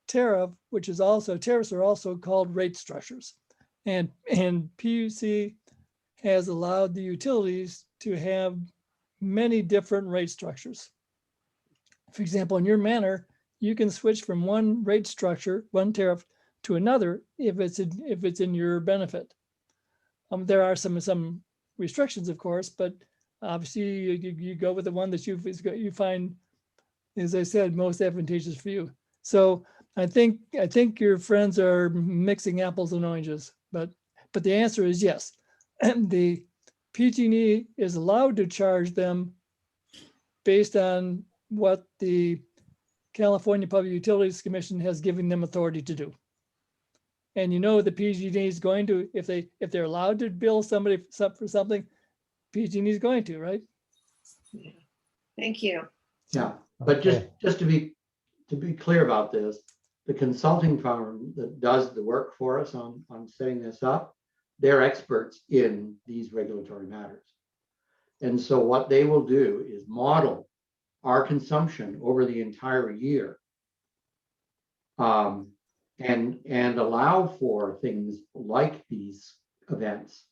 tariff, which is also, tariffs are also called rate structures. And PUC has allowed the utilities to have many different rate structures. For example, in your manor, you can switch from one rate structure, one tariff, to another if it's in your benefit. There are some restrictions, of course, but obviously you go with the one that you find, as I said, most advantageous for you. So I think your friends are mixing apples and oranges, but the answer is yes. The PG&E is allowed to charge them based on what the California Public Utilities Commission has given them authority to do. And you know the PG&E is going to, if they're allowed to bill somebody for something, PG&E is going to, right? Yeah. Thank you. Yeah, but Okay. just to be clear about this, the consulting firm that does the work for us on setting this up, they're experts in these regulatory matters. And so what they will do is model our consumption over the entire year, and allow for things like these events,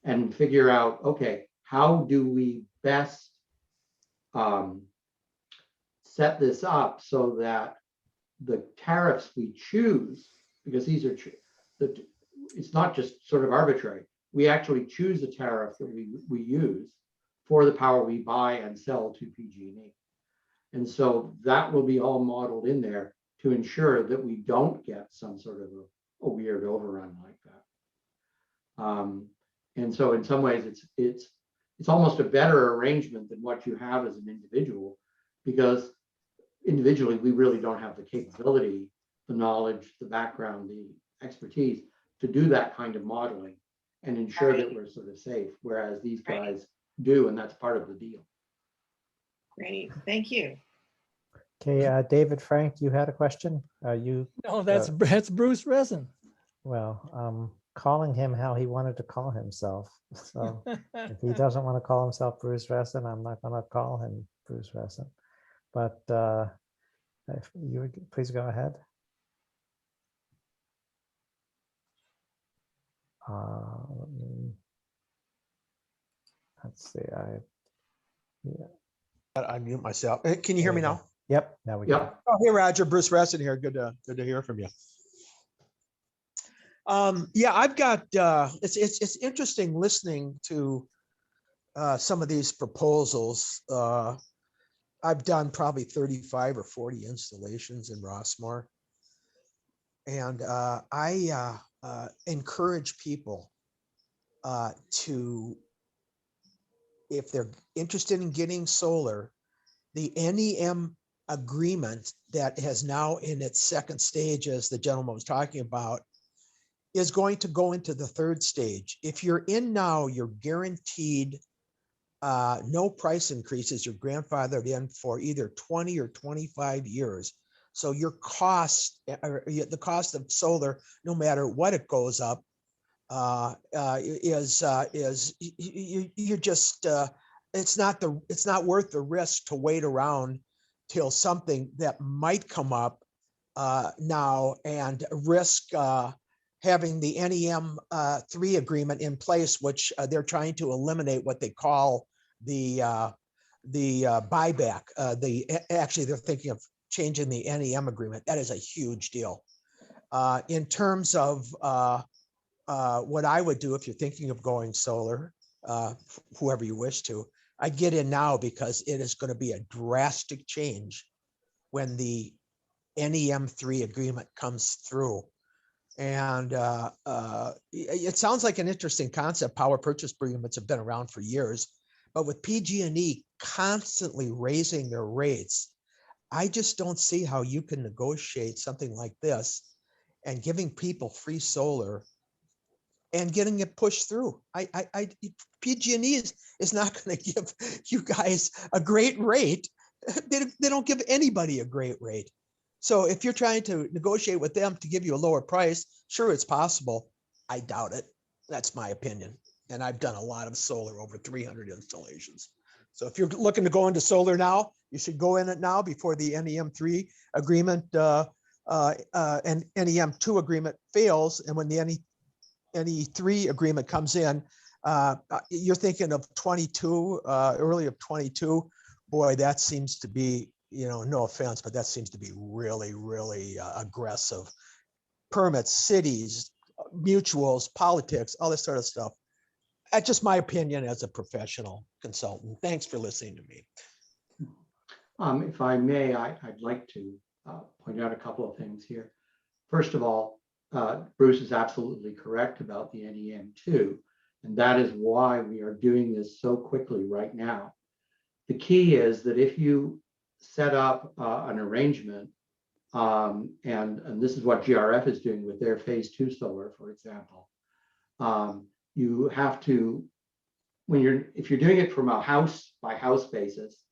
and figure out, okay, how do we best set this up so that the tariffs we choose, because these are it's not just sort of arbitrary. We actually choose the tariff that we use for the power we buy and sell to PG&E. And so that will be all modeled in there to ensure that we don't get some sort of a weird overrun like that. And so in some ways it's almost a better arrangement than what you have as an individual, because individually we really don't have the capability, the knowledge, the background, the expertise to do that kind of modeling and ensure that we're sort of safe, whereas these guys do, and that's part of the deal. Great, thank you. Okay, David Frank, you had a question? No, that's Bruce Resin. Well, calling him how he wanted to call himself. So if he doesn't want to call himself Bruce Resin, I'm not going to call him Bruce Resin. But if you would please go ahead. Let's see. I mute myself. Can you hear me now? Yep. Now we can. Oh, hey, Roger. Bruce Resin here. Good to hear from you. Yeah, I've got. It's interesting listening to some of these proposals. I've done probably 35 or 40 installations in Rossmore, and I encourage people to, if they're interested in getting solar, the NEM agreement that has now in its second stage, as the gentleman was talking about, is going to go into the third stage. If you're in now, you're guaranteed no price increases. You're grandfathered in for either 20 or 25 years. So your cost, or the cost of solar, no matter what it goes up, is you're just it's not worth the risk to wait around till something that might come up now and risk having the NEM 3 agreement in place, which they're trying to eliminate what they call the buyback. Actually they're thinking of changing the NEM agreement. That is a huge deal. In terms of what I would do if you're thinking of going solar, whoever you wish to, I get in now because it is going to be a drastic change when the NEM 3 agreement comes through. And it sounds like an interesting concept. Power purchase agreements have been around for years, but with PG&E constantly raising their rates, I just don't see how you can negotiate something like this and giving people free solar and getting it pushed through. PG&E is not going to give you guys a great rate. They don't give anybody a great rate. So if you're trying to negotiate with them to give you a lower price, sure, it's possible. I doubt it. That's my opinion. And I've done a lot of solar, over 300 installations. So if you're looking to go into solar now, you should go in it now before the NEM3 agreement and NEM2 agreement fails. And when the NE3 agreement comes in, you're thinking of 22, early of 22. Boy, that seems to be, no offense, but that seems to be really, really aggressive. Permits, cities, mutuals, politics, all this sort of stuff. That's just my opinion as a professional consultant. Thanks for listening to me. If I may, I'd like to point out a couple of things here. First of all, Bruce is absolutely correct about the NEM2, and that is why we are doing this so quickly right now. The key is that if you set up an arrangement, and this is what GRF is doing with their phase 2 solar, for example, you have to, if you're doing it from a house by house basis,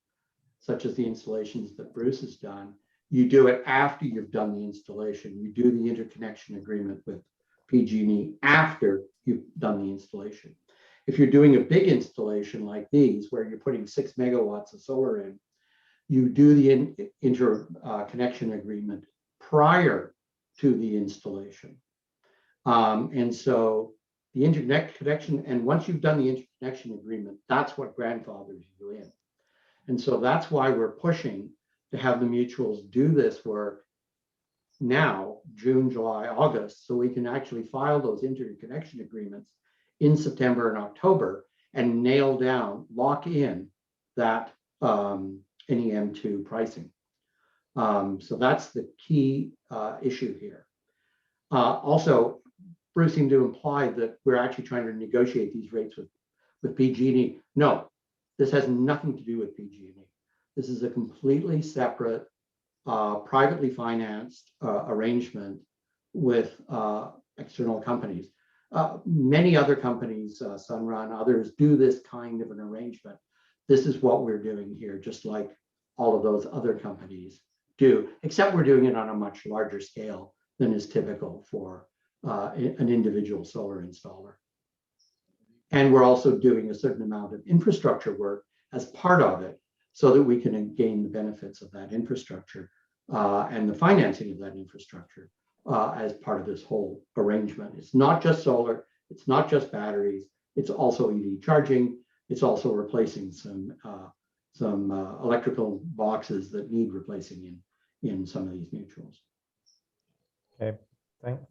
such as the installations that Bruce has done, you do it after you've done the installation. You do the interconnection agreement with PG&E after you've done the installation. If you're doing a big installation like these, where you're putting 6 megawatts of solar in, you do the interconnection agreement prior to the installation. And so the interconnection, and once you've done the interconnection agreement, that's what grandfathers you in. And so that's why we're pushing to have the mutuals do this work now, June, July, August, so we can actually file those interconnection agreements in September and October and nail down, lock in that NEM2 pricing. So that's the key issue here. Also, Bruce seemed to imply that we're actually trying to negotiate these rates with PG&E. No, this has nothing to do with PG&E. This is a completely separate, privately financed arrangement with external companies. Many other companies, Sunrun, others, do this kind of an arrangement. This is what we're doing here, just like all of those other companies do, except we're doing it on a much larger scale than is typical for an individual solar installer. And we're also doing a certain amount of infrastructure work as part of it, so that we can gain the benefits of that infrastructure and the financing of that infrastructure as part of this whole arrangement. It's not just solar, it's not just batteries, it's also EV charging, it's also replacing some electrical boxes that need replacing in some of these mutuals. Okay,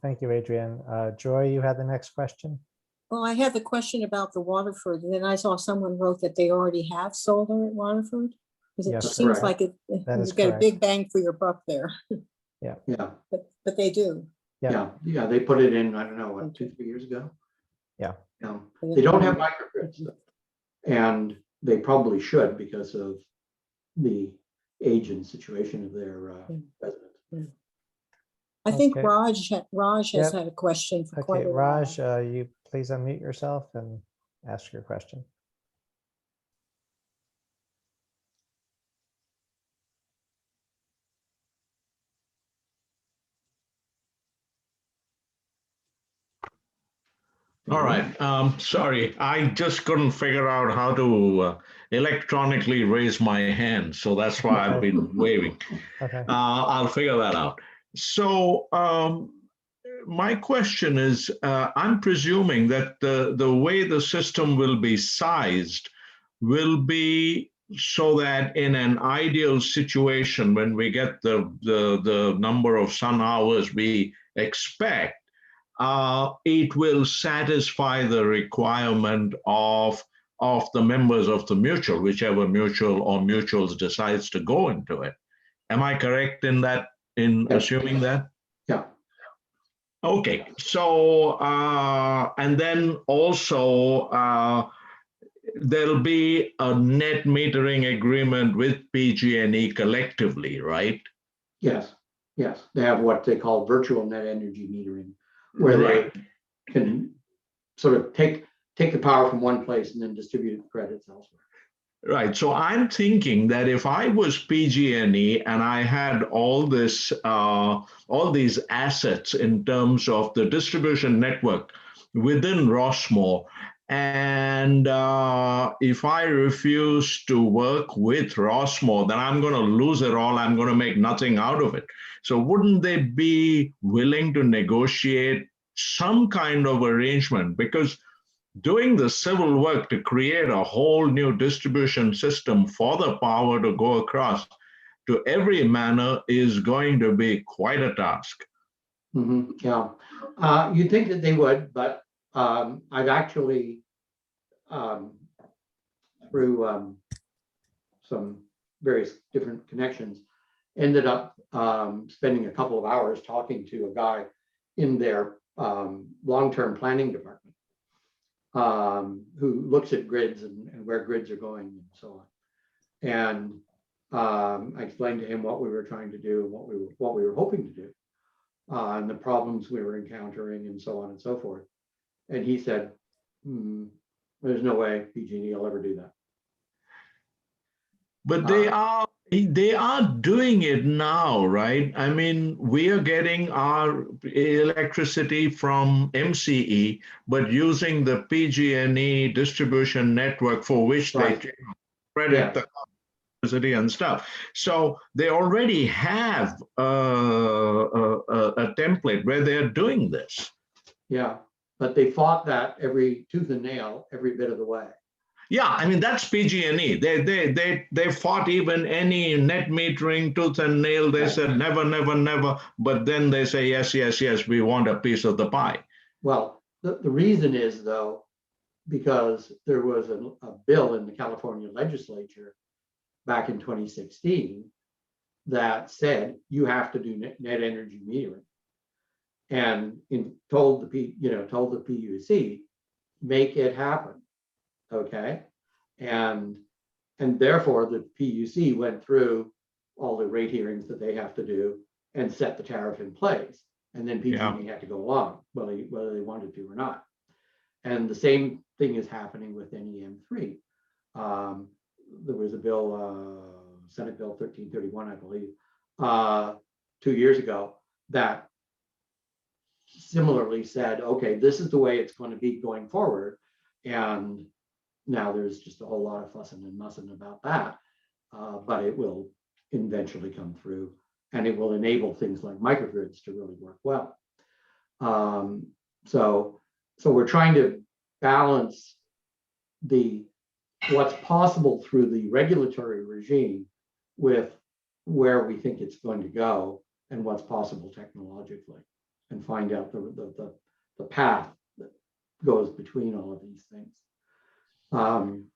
thank you, Adrian. Joy, you had the next question? Well, I have a question about the Waterford, and then I saw someone wrote that they already have solar at Waterford. Because it Yes, seems correct. like you is get a correct. big bang for your buck there, Yeah, but they do. Yeah. yeah, they put it in, I don't know, what, 2-3 years ago? Yeah. They don't have microgrids, and they probably should because of the age and situation of their residents. I think Okay. Raj has Yep. had a question for Okay, quite a while. Raj, you please unmute yourself and ask your question. All right. Sorry, I just couldn't figure out how to electronically raise my hand, so that's why I've been waving. Okay. I'll figure that out. So my question is, I'm presuming that the way the system will be sized will be so that in an ideal situation, when we get the number of sun hours we expect, it will satisfy the requirement of the members of the mutual, whichever mutual or mutuals decides to go into it. Am I correct in that, in assuming that? Yeah. Okay, so and then also there'll be a net metering agreement with PG&E collectively, right? Yes, yes. They have what they call virtual net energy metering, where Right. they can sort of take the power from one place and then distribute the credits elsewhere. Right. So I'm thinking that if I was PG&E and I had all these assets in terms of the distribution network within Rossmore, and if I refuse to work with Rossmore, then I'm going to lose it all. I'm going to make nothing out of it. So wouldn't they be willing to negotiate some kind of arrangement? Because doing the civil work to create a whole new distribution system for the power to go across to every manor is going to be quite a task. Mm-hmm. Yeah, you'd think that they would, but I've actually, through some various different connections, ended up spending a couple of hours talking to a guy in their long-term planning department, who looks at grids and where grids are going and so on. And I explained to him what we were trying to do and what we were hoping to do, and the problems we were encountering and so on and so forth. And he said, there's no way PG&E will ever do that. But they are doing it now, right? I mean, we are getting our electricity from MCE, but using the PG&E distribution network for which Right. they credit the electricity and stuff. So they already have a template where they're doing this. Yeah, but they fought that every tooth and nail, every bit of the way. Yeah, I mean, that's PG&E. They fought even any net metering tooth and nail. They said never, never, never. But then they say, yes, yes, yes, we want a piece of the pie. Well, the reason is, though, because there was a bill in the California legislature back in 2016 that said you have to do net energy metering, and told the PUC, make it happen. Okay, and therefore the PUC went through all the rate hearings that they have to do and set the tariff in place, and then PG&E had to go along, whether they wanted to or not. And the same thing is happening with NEM3. There was a bill, Senate Bill 1331, I believe, 2 years ago, that similarly said, okay, this is the way it's going to be going forward. And now there's just a whole lot of fussing and mussing about that, but it will eventually come through, and it will enable things like microgrids to really work well. So we're trying to balance what's possible through the regulatory regime with where we think it's going to go and what's possible technologically, and find out the path that goes between all of these things.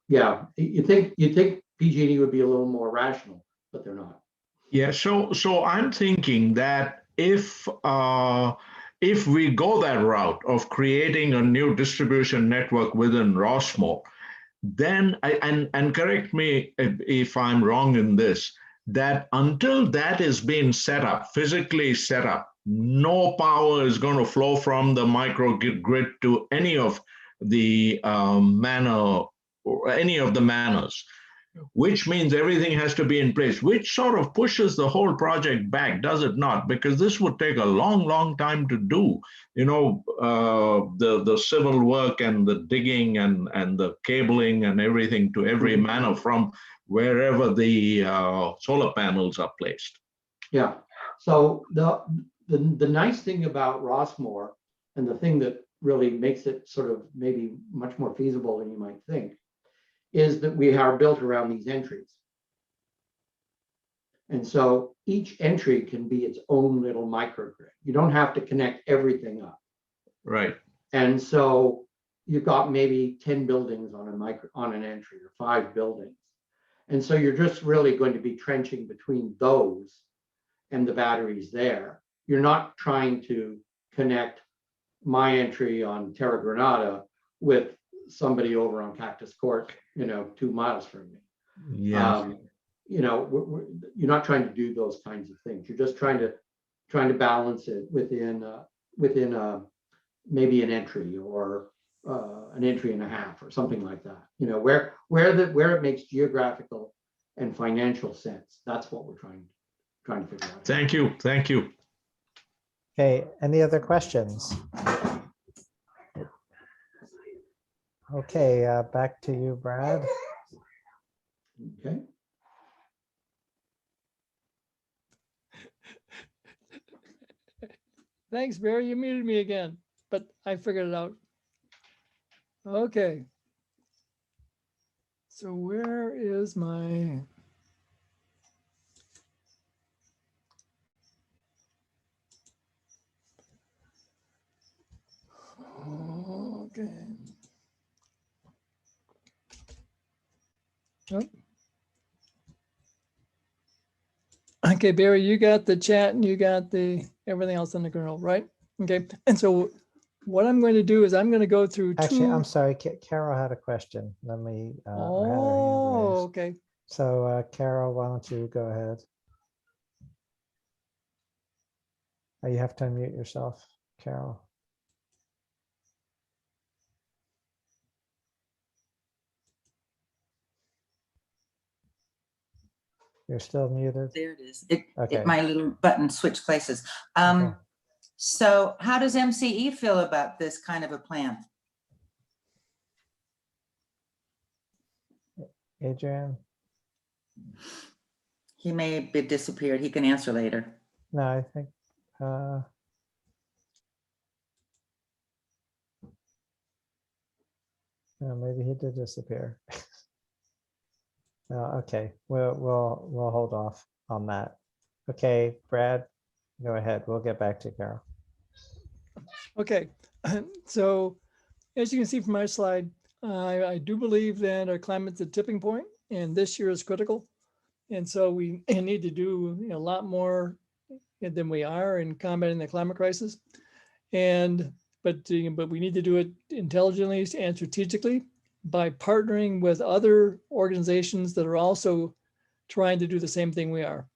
Yeah, you think PG&E would be a little more rational, but they're not. Yeah, so I'm thinking that if we go that route of creating a new distribution network within Rossmore, then and correct me if I'm wrong in this, that until that is being set up, physically set up, no power is going to flow from the microgrid to any of the manor or any of the manors, which means everything has to be in place, which sort of pushes the whole project back, does it not? Because this would take a long, long time to do. You know, the civil work and the digging and the cabling and everything to every manor from wherever the solar panels are placed. Yeah. So the nice thing about Rossmore, and the thing that really makes it sort of maybe much more feasible than you might think, is that we are built around these entries. And so each entry can be its own little microgrid. You don't have to connect everything up. Right. And so you've got maybe 10 buildings on an entry, or 5 buildings. And so you're just really going to be trenching between those and the batteries there. You're not trying to connect my entry on Terra Granada with somebody over on Cactus Court, 2 miles from me. Yeah. You're not trying to do those kinds of things. You're just trying to balance it within maybe an entry or an entry and a half or something like that. Where it makes geographical and financial sense. That's what we're trying to figure out. Thank you. Thank you. Okay, any other questions? Okay, back to you, Brad. Okay. Thanks, Barry. You muted me again, but I figured it out. Okay. So where is my? Okay. Oh. Okay, Barry, you got the chat and you got the everything else on the kernel, right? Okay, and so what I'm going to do is I'm going to go through Actually, two. I'm sorry, Carol had a question. Let me, or had her hand Oh, raised. okay. So Carol, why don't you go ahead? Oh, you have to unmute yourself, Carol. You're still muted. There it is. Okay. My little button switched places. Okay. So how does MCE feel about this kind of a plan? Adrian? He may be disappeared. He can answer later. No, I think, no, maybe he did disappear. Okay, we'll hold off on that. Okay, Brad, go ahead. We'll get back to Carol. Okay, so as you can see from my slide, I do believe that our climate's a tipping point, and this year is critical. And so we need to do a lot more than we are in combating the climate crisis. But we need to do it intelligently and strategically by partnering with other organizations that are also trying to do the same thing we are.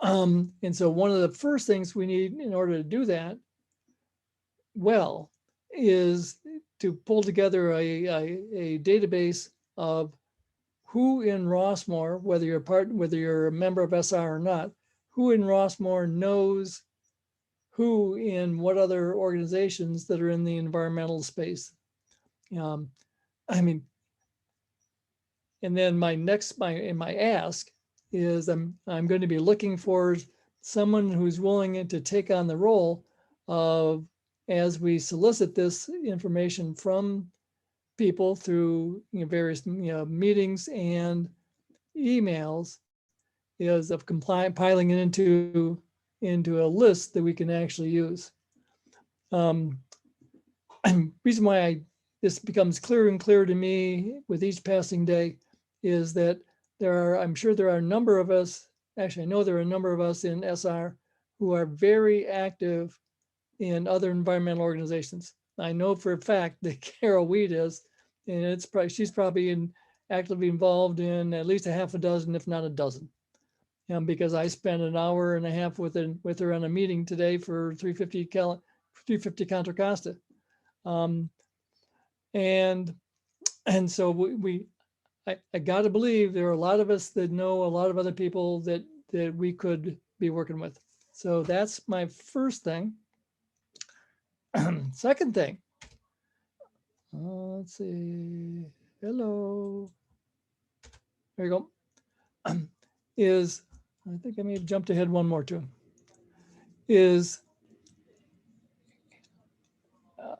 And so one of the first things we need in order to do that well is to pull together a database of who in Rossmore, whether you're a member of SR or not, who in Rossmore knows who in what other organizations that are in the environmental space. I mean, and then my ask is I'm going to be looking for someone who's willing to take on the role of, as we solicit this information from people through various meetings and emails, is of piling it into a list that we can actually use. Reason why this becomes clearer and clearer to me with each passing day is that I'm sure there are a number of us, actually I know there are a number of us in SR who are very active in other environmental organizations. I know for a fact that Carol Weed is, and she's probably actively involved in at least a half a dozen, if not a dozen. Because I spent an hour and a half with her on a meeting today for 350 Contra Costa. And so I got to believe there are a lot of us that know a lot of other people that we could be working with. So that's my first thing. Second thing, let's see, hello, there you go, is, I think I may have jumped ahead one more too, is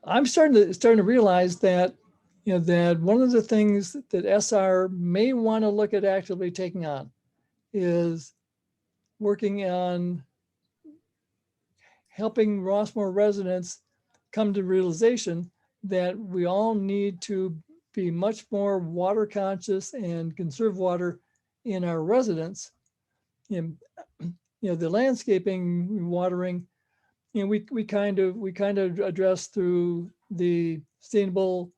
I'm starting to realize that, that one of the things that SR may want to look at actively taking on is working on helping Rossmore residents come to realization that we all need to be much more water conscious and conserve water in our residence. And the landscaping, watering, we kind of address through the sustainable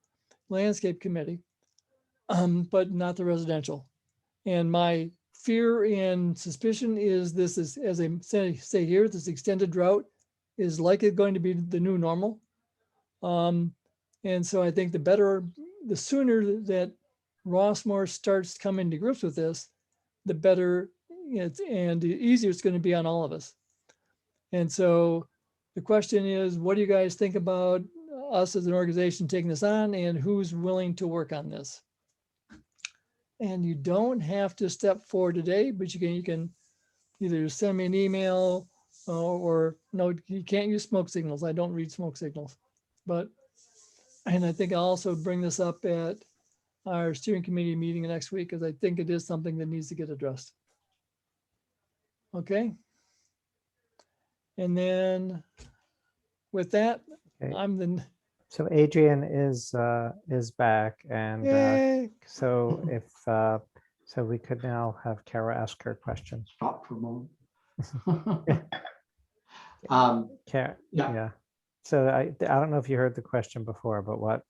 landscape committee, but not the residential. And my fear and suspicion is this is, as I say here, this extended drought is likely going to be the new normal. And so I think the sooner that Rossmore starts coming to grips with this, the better it's, and the easier it's going to be on all of us. And so the question is, what do you guys think about us as an organization taking this on, and who's willing to work on this? And you don't have to step forward today, but you can either send me an email or no, you can't use smoke signals. I don't read smoke signals. And I think I'll also bring this up at our steering committee meeting next week, because I think it is something that needs to get addressed. Okay. And then with that, Okay. I'm the, So Adrian is back, and yay. so if so we could now have Kara ask her question. Stop for a moment. Kara, Yeah. yeah. So I don't know if you heard the question before, but what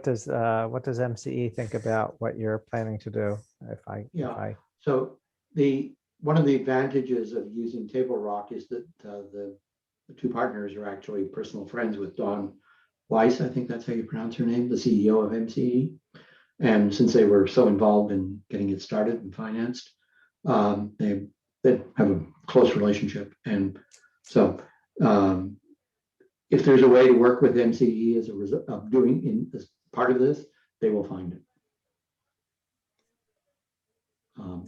does MCE think about what you're planning to do? So one of the advantages of using Table Rock is that the two partners are actually personal friends with Dawn Weiss. I think that's how you pronounce her name, the CEO of MCE. And since they were so involved in getting it started and financed, they have a close relationship. And so if there's a way to work with MCE as a result of as part of this, they will find it.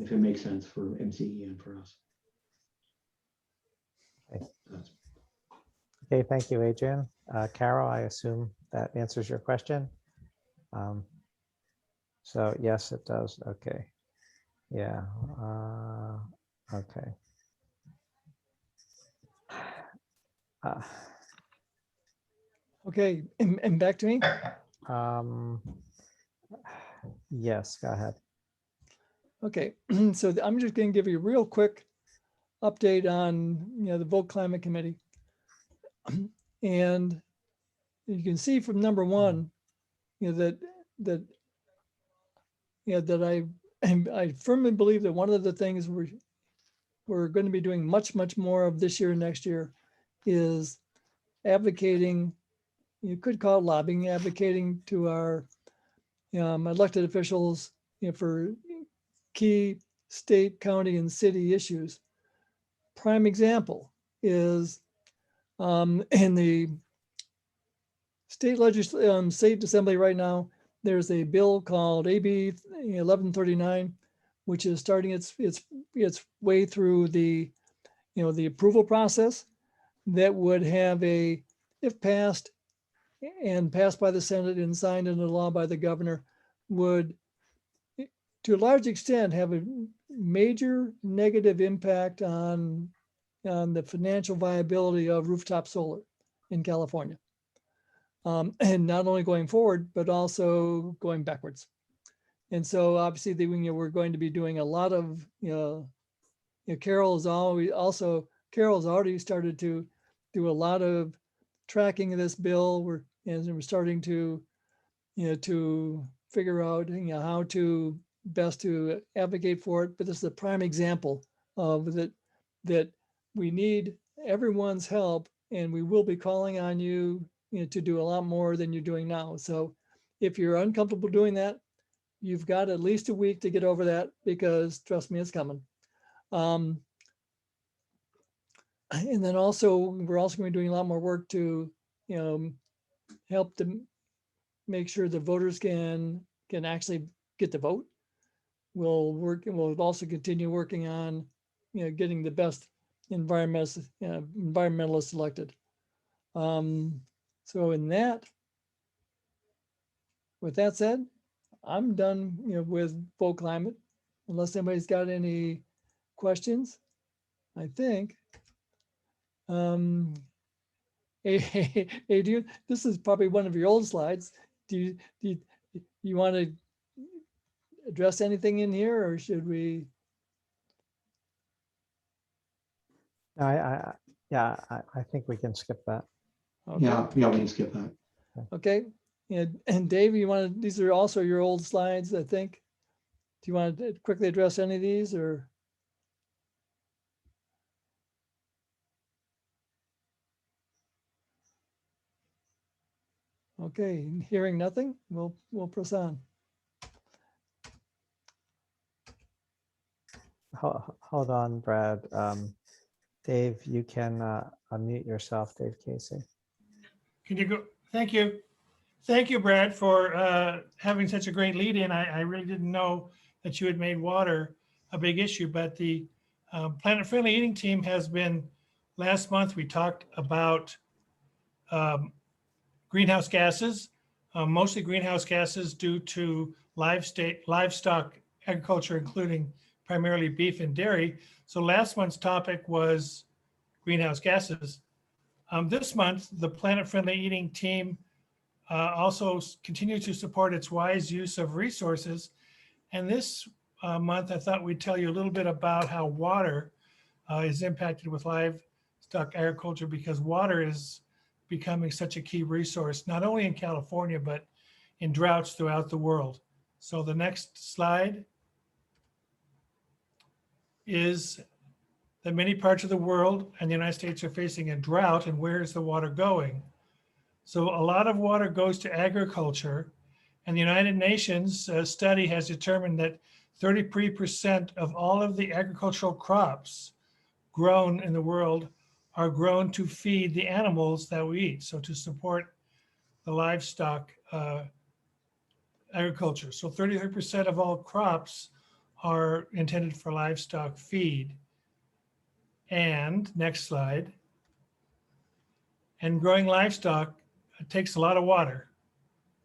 If it makes sense for MCE and for us. Okay, thank you, Adrian. Carol, I assume that answers your question. So yes, it does. Okay. Yeah. Okay. Okay, and back to me. Yes, go ahead. Okay, so I'm just going to give you a real quick update on the Vote Climate Committee. And you can see from number one, that I firmly believe that one of the things we're going to be doing much more of this year and next year is advocating, you could call it lobbying, advocating to our elected officials for key state, county, and city issues. Prime example is in the state assembly right now, there's a bill called AB 1139, which is starting its way through the approval process, that would have if passed and passed by the Senate and signed into law by the governor, would to a large extent have a major negative impact on the financial viability of rooftop solar in California. And not only going forward, but also going backwards. And so obviously we're going to be doing a lot of, Carol's already started to do a lot of tracking of this bill. We're starting to, to figure out, how to best to advocate for it. But this is a prime example of that we need everyone's help, and we will be calling on you, to do a lot more than you're doing now. So if you're uncomfortable doing that, you've got at least a week to get over that, because trust me, it's coming. And then also, we're also going to be doing a lot more work to, help to make sure the voters can actually get to vote. We'll also continue working on, getting the best environmentalists elected. So with that said, I'm done, with Vote Climate, unless anybody's got any questions, I think. Adrian, this is probably one of your old slides. Do you want to address anything in here, or should we? I think we can skip that. Okay. Yeah, we can skip that. Okay, And Dave, you want to, these are also your old slides, I think. Do you want to quickly address any of these or? Okay, hearing nothing, we'll press on. Hold on, Brad. Dave, you can unmute yourself, Dave Casey. Can you go? Thank you. Thank you, Brad, for having such a great lead in. I really didn't know that you had made water a big issue, but the Planet Friendly Eating team has been, last month we talked about greenhouse gases, mostly greenhouse gases due to livestock agriculture, including primarily beef and dairy. So last month's topic was greenhouse gases. This month, the Planet Friendly Eating team also continues to support its wise use of resources. And this month, I thought we'd tell you a little bit about how water is impacted with livestock agriculture, because water is becoming such a key resource, not only in California, but in droughts throughout the world. So the next slide is that many parts of the world and the United States are facing a drought, and where is the water going? So a lot of water goes to agriculture, and the United Nations study has determined that 33% of all of the agricultural crops grown in the world are grown to feed the animals that we eat, so to support the livestock agriculture. So 33% of all crops are intended for livestock feed. And next slide. And growing livestock takes a lot of water.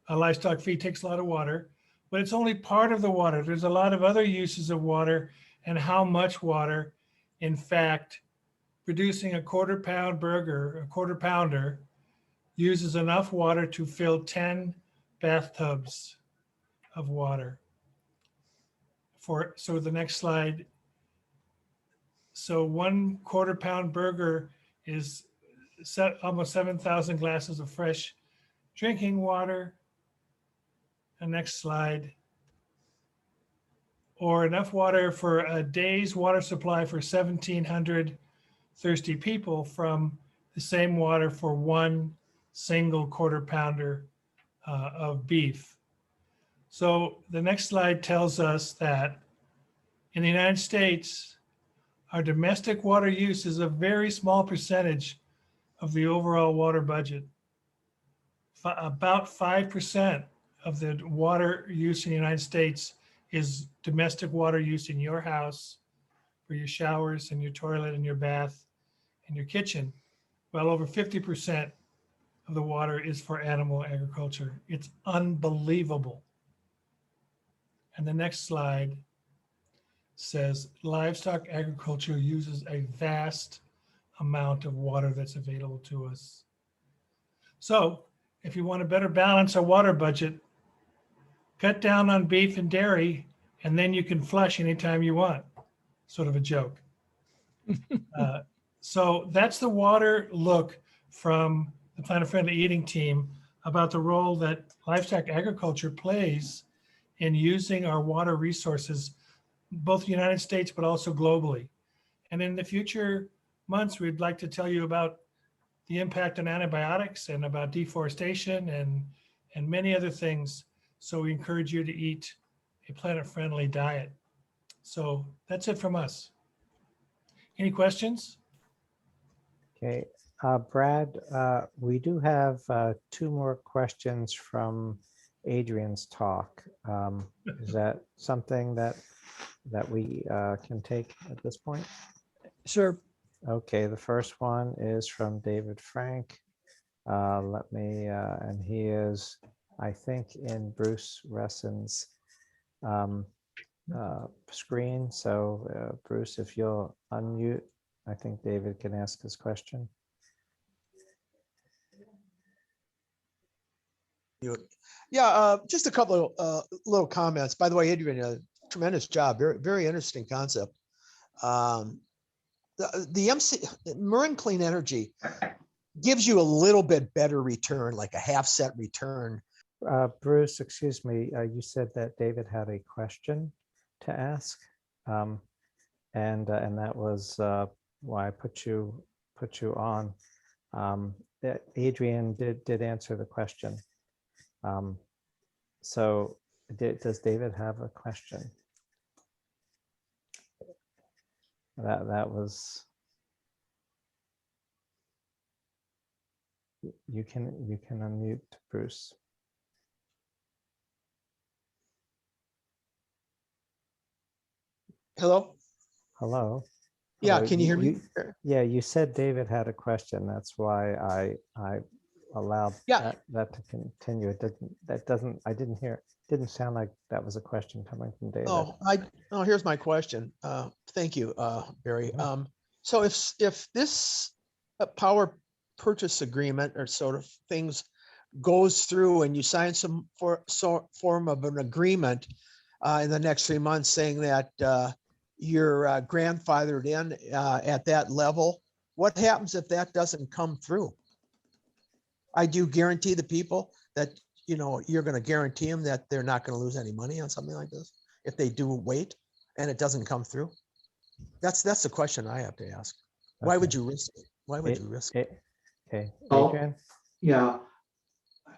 Livestock feed takes a lot of water, but it's only part of the water. There's a lot of other uses of water, and how much water. In fact, producing a quarter-pound burger, a quarter pounder, uses enough water to fill 10 bathtubs of water. So the next slide. So 1 quarter-pound burger is almost 7,000 glasses of fresh drinking water. The next slide. Or enough water for a day's water supply for 1,700 thirsty people from the same water for 1 single quarter pounder of beef. So the next slide tells us that in the United States, our domestic water use is a very small percentage of the overall water budget. About 5% of the water use in the United States is domestic water use in your house, for your showers and your toilet and your bath and your kitchen. Well over 50% of the water is for animal agriculture. It's unbelievable. And the next slide says livestock agriculture uses a vast amount of water that's available to us. So if you want to better balance our water budget, cut down on beef and dairy, and then you can flush anytime you want. Sort of a joke. So that's the water look from the Planet Friendly Eating team about the role that livestock agriculture plays in using our water resources, both in the United States, but also globally. And in the future months, we'd like to tell you about the impact on antibiotics and about deforestation and many other things. So we encourage you to eat a planet-friendly diet. So that's it from us. Any questions? Okay, Brad, we do have 2 more questions from Adrian's talk. Is that something that we can take at this point? Sure. Okay, the first one is from David Frank. And he is, I think, in Bruce Resson's screen. So Bruce, if you'll unmute, I think David can ask his question. Yeah, just a couple of little comments. By the way, Adrian, a tremendous job. Very, very interesting concept. The Marin Clean Energy gives you a little bit better return, like a half cent return Bruce, excuse me, you said that David had a question to ask. And that was why I put you on. That Adrian did answer the question. So does David have a question? That was, you can unmute Bruce. Hello? Hello. Yeah, Hello. can you hear me? Yeah, you said David had a question. That's why I allowed Yeah. that to continue. I didn't hear, didn't sound like that was a question coming from David. Oh, here's my question. Thank you, Barry. So if this power purchase agreement or sort of things goes through and you sign some form of an agreement in the next 3 months saying that you're grandfathered in at that level, what happens if that doesn't come through? I do guarantee the people that, you know, you're going to guarantee them that they're not going to lose any money on something like this if they do wait and it doesn't come through. That's the question I have to ask. Why would you risk it? Why would you risk it? Okay, Adrian? Yeah,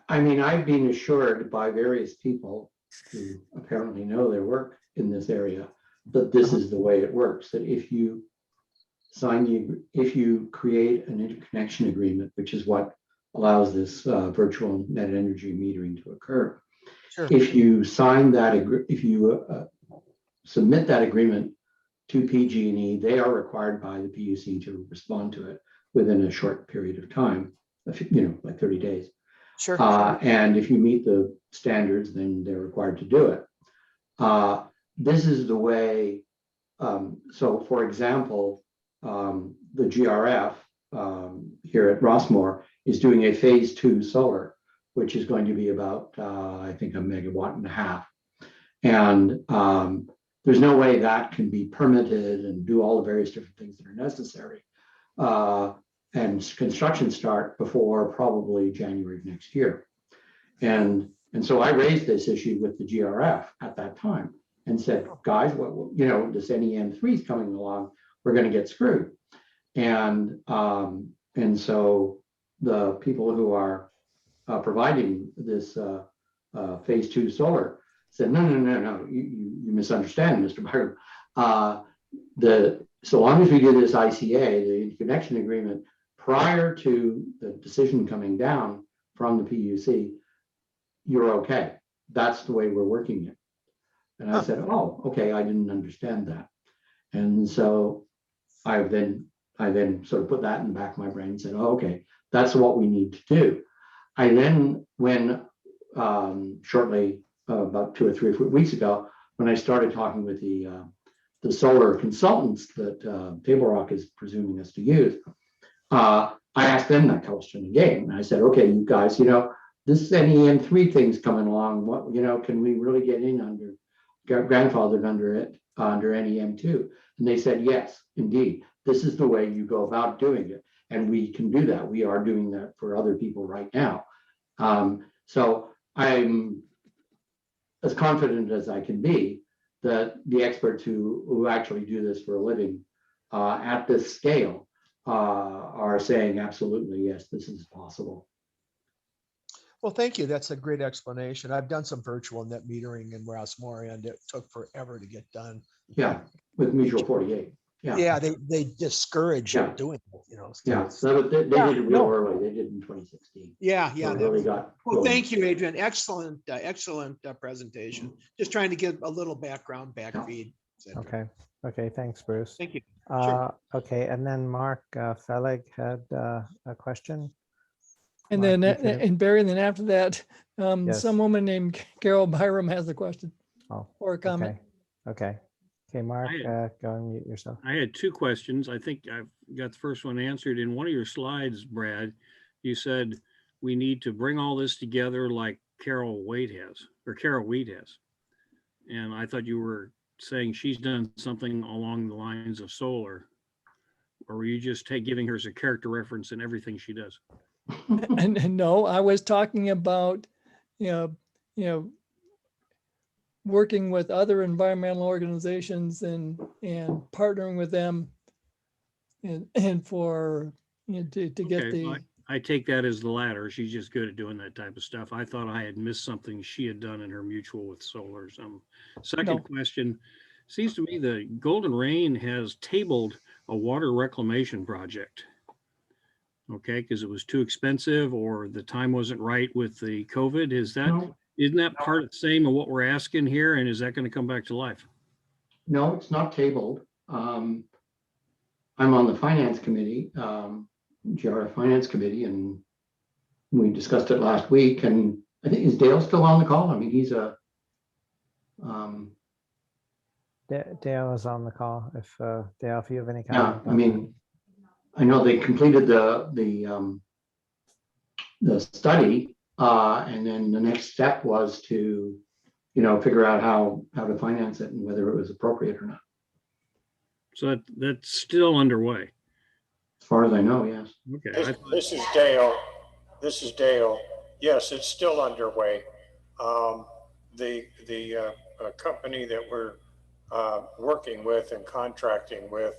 I mean, I've been assured by various people who apparently know their work in this area that this is the way it works, that if you if you create an interconnection agreement, which is what allows this virtual net energy metering to occur. Sure. If you sign that, if you submit that agreement to PG&E, they are required by the PUC to respond to it within a short period of time, you know, like 30 days. Sure. And if you meet the standards, then they're required to do it. This is the way. So, for example, the GRF here at Rossmore is doing a phase 2 solar, which is going to be about, I think, 1.5 megawatts. And there's no way that can be permitted and do all the various different things that are necessary. And construction start before probably January of next year. And so I raised this issue with the GRF at that time and said, guys, what, you know, this NEM3 is coming along, we're going to get screwed. And so the people who are providing this phase 2 solar said, no, you misunderstand, Mr. Byram. So long as we do this ICA, the interconnection agreement, prior to the decision coming down from the PUC, you're okay. That's the way we're working it. And I said, oh, okay, I didn't understand that. And so I then sort of put that in the back of my brain and said, oh, okay, that's what we need to do. I then, when shortly, about 2 or 3 or 4 weeks ago, when I started talking with the solar consultants that Table Rock is presuming us to use, I asked them that question again. And I said, okay, you guys, you know, this NEM3 thing's coming along. What, you know, can we really get in under, grandfathered under it, under NEM2? And they said, yes, indeed. This is the way you go about doing it. And we can do that. We are doing that for other people right now. So I'm as confident as I can be that the experts who actually do this for a living at this scale are saying absolutely, yes, this is possible. Well, thank you. That's a great explanation. I've done some virtual net metering in Rossmore and it took forever to get done. Yeah, with Mutual 48. Yeah, they discourage doing it, you know. Yeah, so they did it real early. They did it in 2016. Yeah. So really got well, thank you, Adrian. Excellent presentation. Just trying to give a little background, backfeed. Okay, thanks, Bruce. Thank you. Okay, and then Mark Fellig had a question. And Mark, then, and Barry, and then after that, Yes. some woman named Carol Byram has a question or a comment. Okay, Mark, go and mute yourself. I had 2 questions. I think I've got the first one answered. In one of your slides, Brad, you said we need to bring all this together like Carol Wade has. And I thought you were saying she's done something along the lines of solar. Or were you just giving her as a character reference in everything she does? And no, I was talking about you know, working with other environmental organizations and partnering with them and for, to get Okay, the, I take that as the latter. She's just good at doing that type of stuff. I thought I had missed something she had done in her mutual with solar. Second No. question, seems to me the Golden Rain has tabled a water reclamation project. Okay, because it was too expensive or the time wasn't right with the COVID. No. Isn't that part of the same of what we're asking here? And is that going to come back to life? No, it's not tabled. I'm on the finance committee, GRF Finance Committee, and we discussed it last week. And I think, is Dale still on the call? I mean, he's a. Dale is on the call. If Dale, if you have any Yeah, comment. I mean, I know they completed the study, and then the next step was to, figure out how to finance it and whether it was appropriate or not. So that's still underway. As far as I know, yes. Okay. This is Dale. This is Dale. Yes, it's still underway. The company that we're working with and contracting with,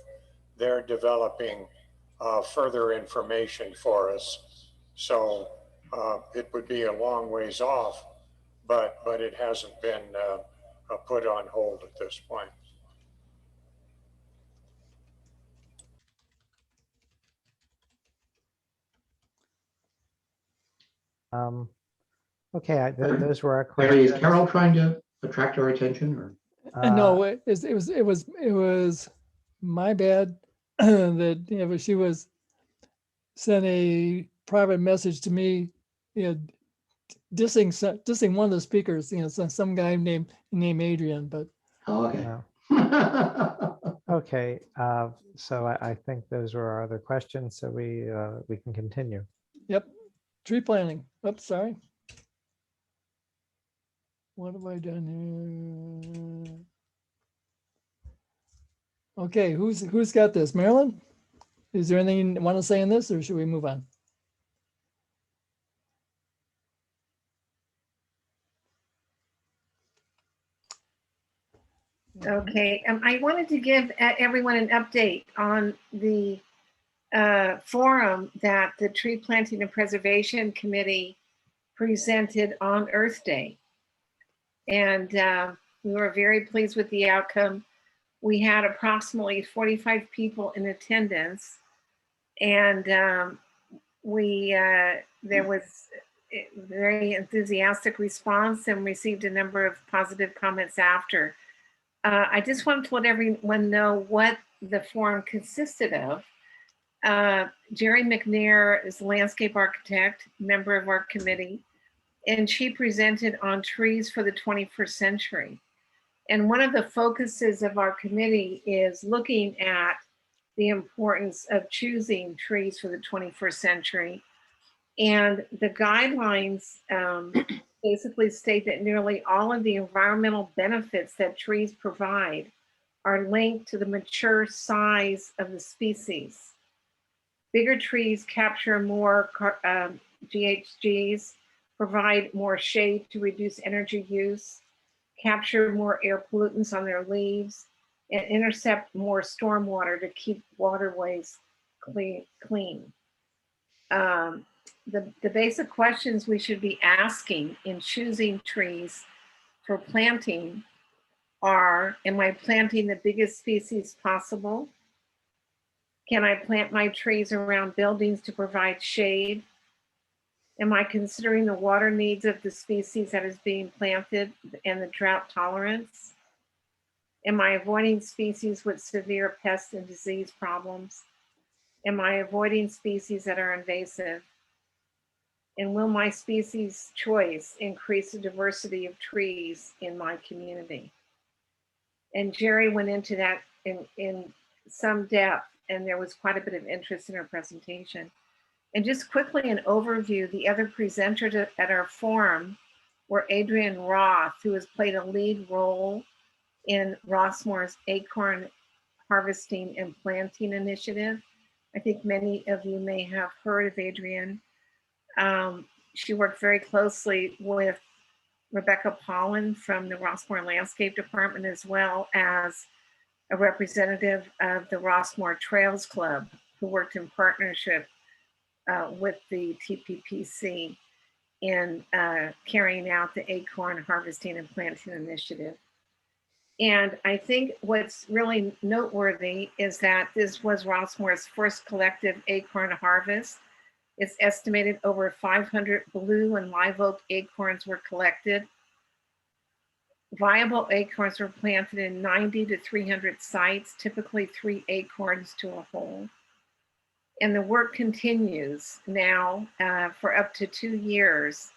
they're developing further information for us. So it would be a long ways off, but it hasn't been put on hold at this point. Okay, those were our Mary, is questions. Carol trying to attract our attention, or? no, it was my bad that, but she was sent a private message to me, dissing one of the speakers, some guy named Adrian, but. Oh, okay. No. Okay, so I think those were our other questions, so we can continue. Yep, tree planting. Oops, sorry. What have I done here? Okay, who's got this? Marilyn? Is there anything you want to say in this, or should we move on? Okay, I wanted to give everyone an update on the forum that the Tree Planting and Preservation Committee presented on Earth Day. And we were very pleased with the outcome. We had approximately 45 people in attendance, and there was a very enthusiastic response and received a number of positive comments after. I just wanted to let everyone know what the forum consisted of. Jerry McNair is a landscape architect, member of our committee, and she presented on trees for the 21st century. And one of the focuses of our committee is looking at the importance of choosing trees for the 21st century. And the guidelines basically state that nearly all of the environmental benefits that trees provide are linked to the mature size of the species. Bigger trees capture more GHGs, provide more shade to reduce energy use, capture more air pollutants on their leaves, and intercept more stormwater to keep waterways clean. The basic questions we should be asking in choosing trees for planting are, am I planting the biggest species possible? Can I plant my trees around buildings to provide shade? Am I considering the water needs of the species that is being planted and the drought tolerance? Am I avoiding species with severe pest and disease problems? Am I avoiding species that are invasive? And will my species choice increase the diversity of trees in my community? And Jerry went into that in some depth, and there was quite a bit of interest in her presentation. And just quickly an overview, the other presenters at our forum were Adrian Roth, who has played a lead role in Rossmore's acorn harvesting and planting initiative. I think many of you may have heard of Adrian. She worked very closely with Rebecca Pollen from the Rossmore Landscape Department, as well as a representative of the Rossmore Trails Club, who worked in partnership with the TPPC in carrying out the acorn harvesting and planting initiative. And I think what's really noteworthy is that this was Rossmore's first collective acorn harvest. It's estimated over 500 blue and live oak acorns were collected. Viable acorns were planted in 90 to 300 sites, typically 3 acorns to a hole. And the work continues now for up to 2 years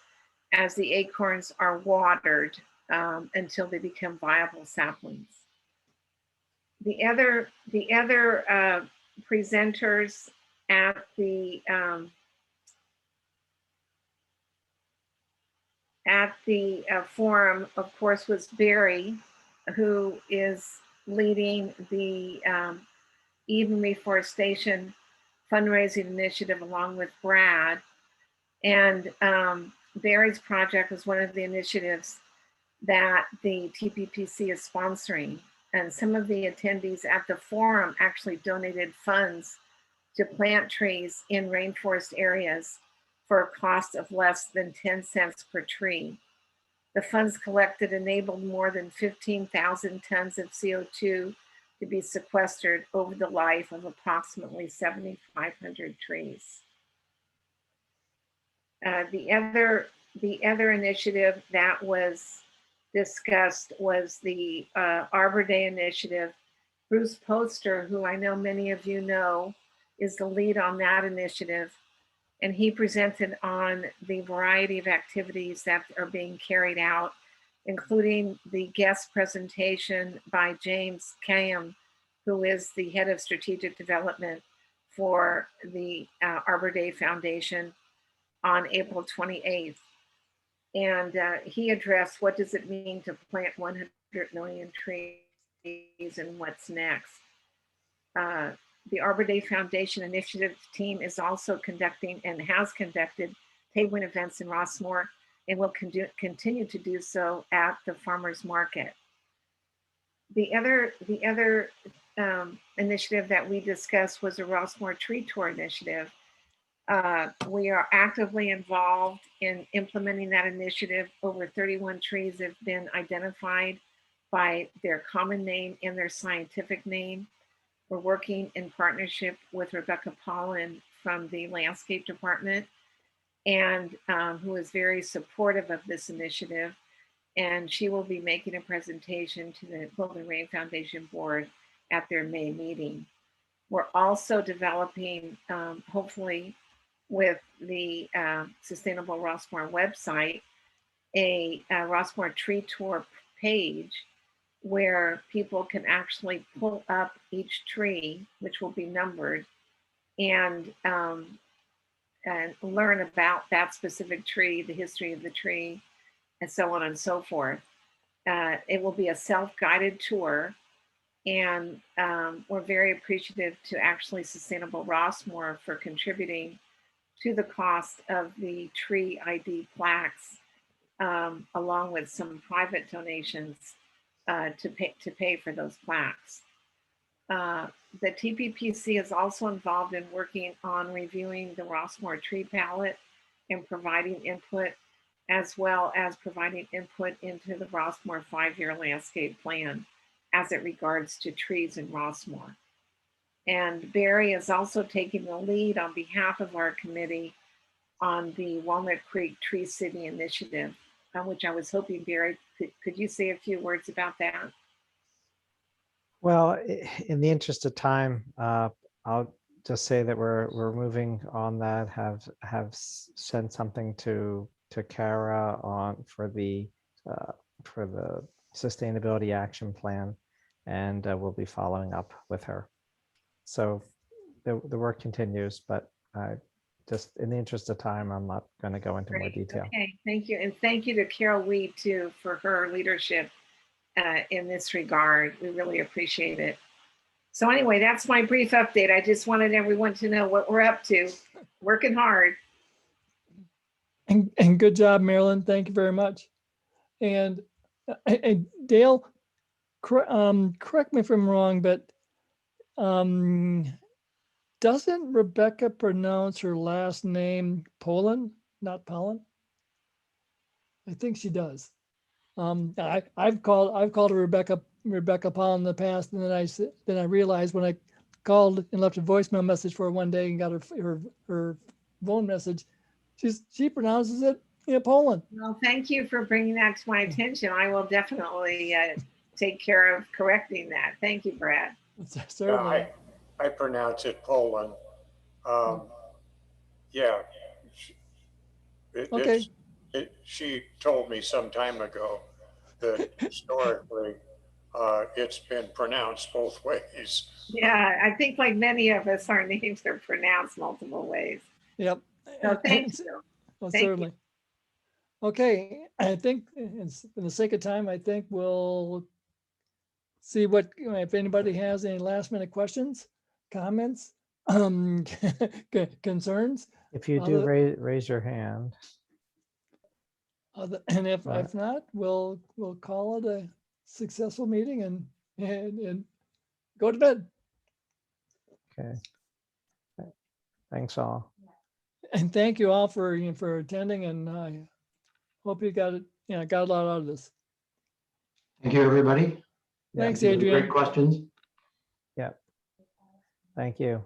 as the acorns are watered until they become viable saplings. The other presenters at the forum, of course, was Barry, who is leading the Eden Reforestation fundraising initiative along with Brad. And Barry's project was one of the initiatives that the TPPC is sponsoring. And some of the attendees at the forum actually donated funds to plant trees in rainforest areas for a cost of less than 10 cents per tree. The funds collected enabled more than 15,000 tons of CO2 to be sequestered over the life of approximately 7,500 trees. The other initiative that was discussed was the Arbor Day initiative. Bruce Poster, who I know many of you know, is the lead on that initiative. And he presented on the variety of activities that are being carried out, including the guest presentation by James Kayam, who is the head of strategic development for the Arbor Day Foundation on April 28th. And he addressed what does it mean to plant 100 million trees and what's next. The Arbor Day Foundation Initiative team is also conducting and has conducted tabling events in Rossmore and will continue to do so at the farmers market. The other initiative that we discussed was the Rossmore Tree Tour initiative. We are actively involved in implementing that initiative. Over 31 trees have been identified by their common name and their scientific name. We're working in partnership with Rebecca Pollen from the Landscape Department, and who is very supportive of this initiative. And she will be making a presentation to the Golden Rain Foundation Board at their May meeting. We're also developing, hopefully with the Sustainable Rossmore website, a Rossmore Tree Tour page where people can actually pull up each tree, which will be numbered, and learn about that specific tree, the history of the tree, and so on and so forth. It will be a self-guided tour, and we're very appreciative to actually Sustainable Rossmore for contributing to the cost of the tree ID plaques, along with some private donations to pay for those plaques. The TPPC is also involved in working on reviewing the Rossmore tree palette and providing input, as well as providing input into the Rossmore 5-year landscape plan as it regards to trees in Rossmore. And Barry is also taking the lead on behalf of our committee on the Walnut Creek Tree City Initiative, which I was hoping, Barry, could you say a few words about that? Well, in the interest of time, I'll just say that we're moving on that. Have sent something to Kara on for the Sustainability Action Plan, and we'll be following up with her. So the work continues, but just in the interest of time, I'm not going to go into more detail. Okay, thank you. And thank you to Carol Weed too for her leadership in this regard. We really appreciate it. So anyway, that's my brief update. I just wanted everyone to know what we're up to. Working hard. And good job, Marilyn. Thank you very much. And Dale, correct me if I'm wrong, but doesn't Rebecca pronounce her last name Poland, not Pollen? I think she does. I've called her Rebecca Pollen in the past, and then I realized when I called and left a voicemail message for her one day and got her phone message, she pronounces it Poland. Well, thank you for bringing that to my attention. I will definitely take care of correcting that. Thank you, Brad. Certainly. I pronounce it Poland. Yeah. Okay. She told me some time ago that historically it's been pronounced both ways. Yeah, I think like many of us, our names are pronounced multiple ways. Yep. So thank you. Well, Thank you. certainly. Okay, I think for the sake of time, I think we'll see what, if anybody has any last minute questions, comments, concerns. If you do, Other- raise your hand. And if Right. not, we'll call it a successful meeting and go to bed. Okay. Thanks all. And thank you all for attending, and I hope you got a lot out of this. Thank you, everybody. Thanks, These were Adrian. Great questions. Yep. Thank you.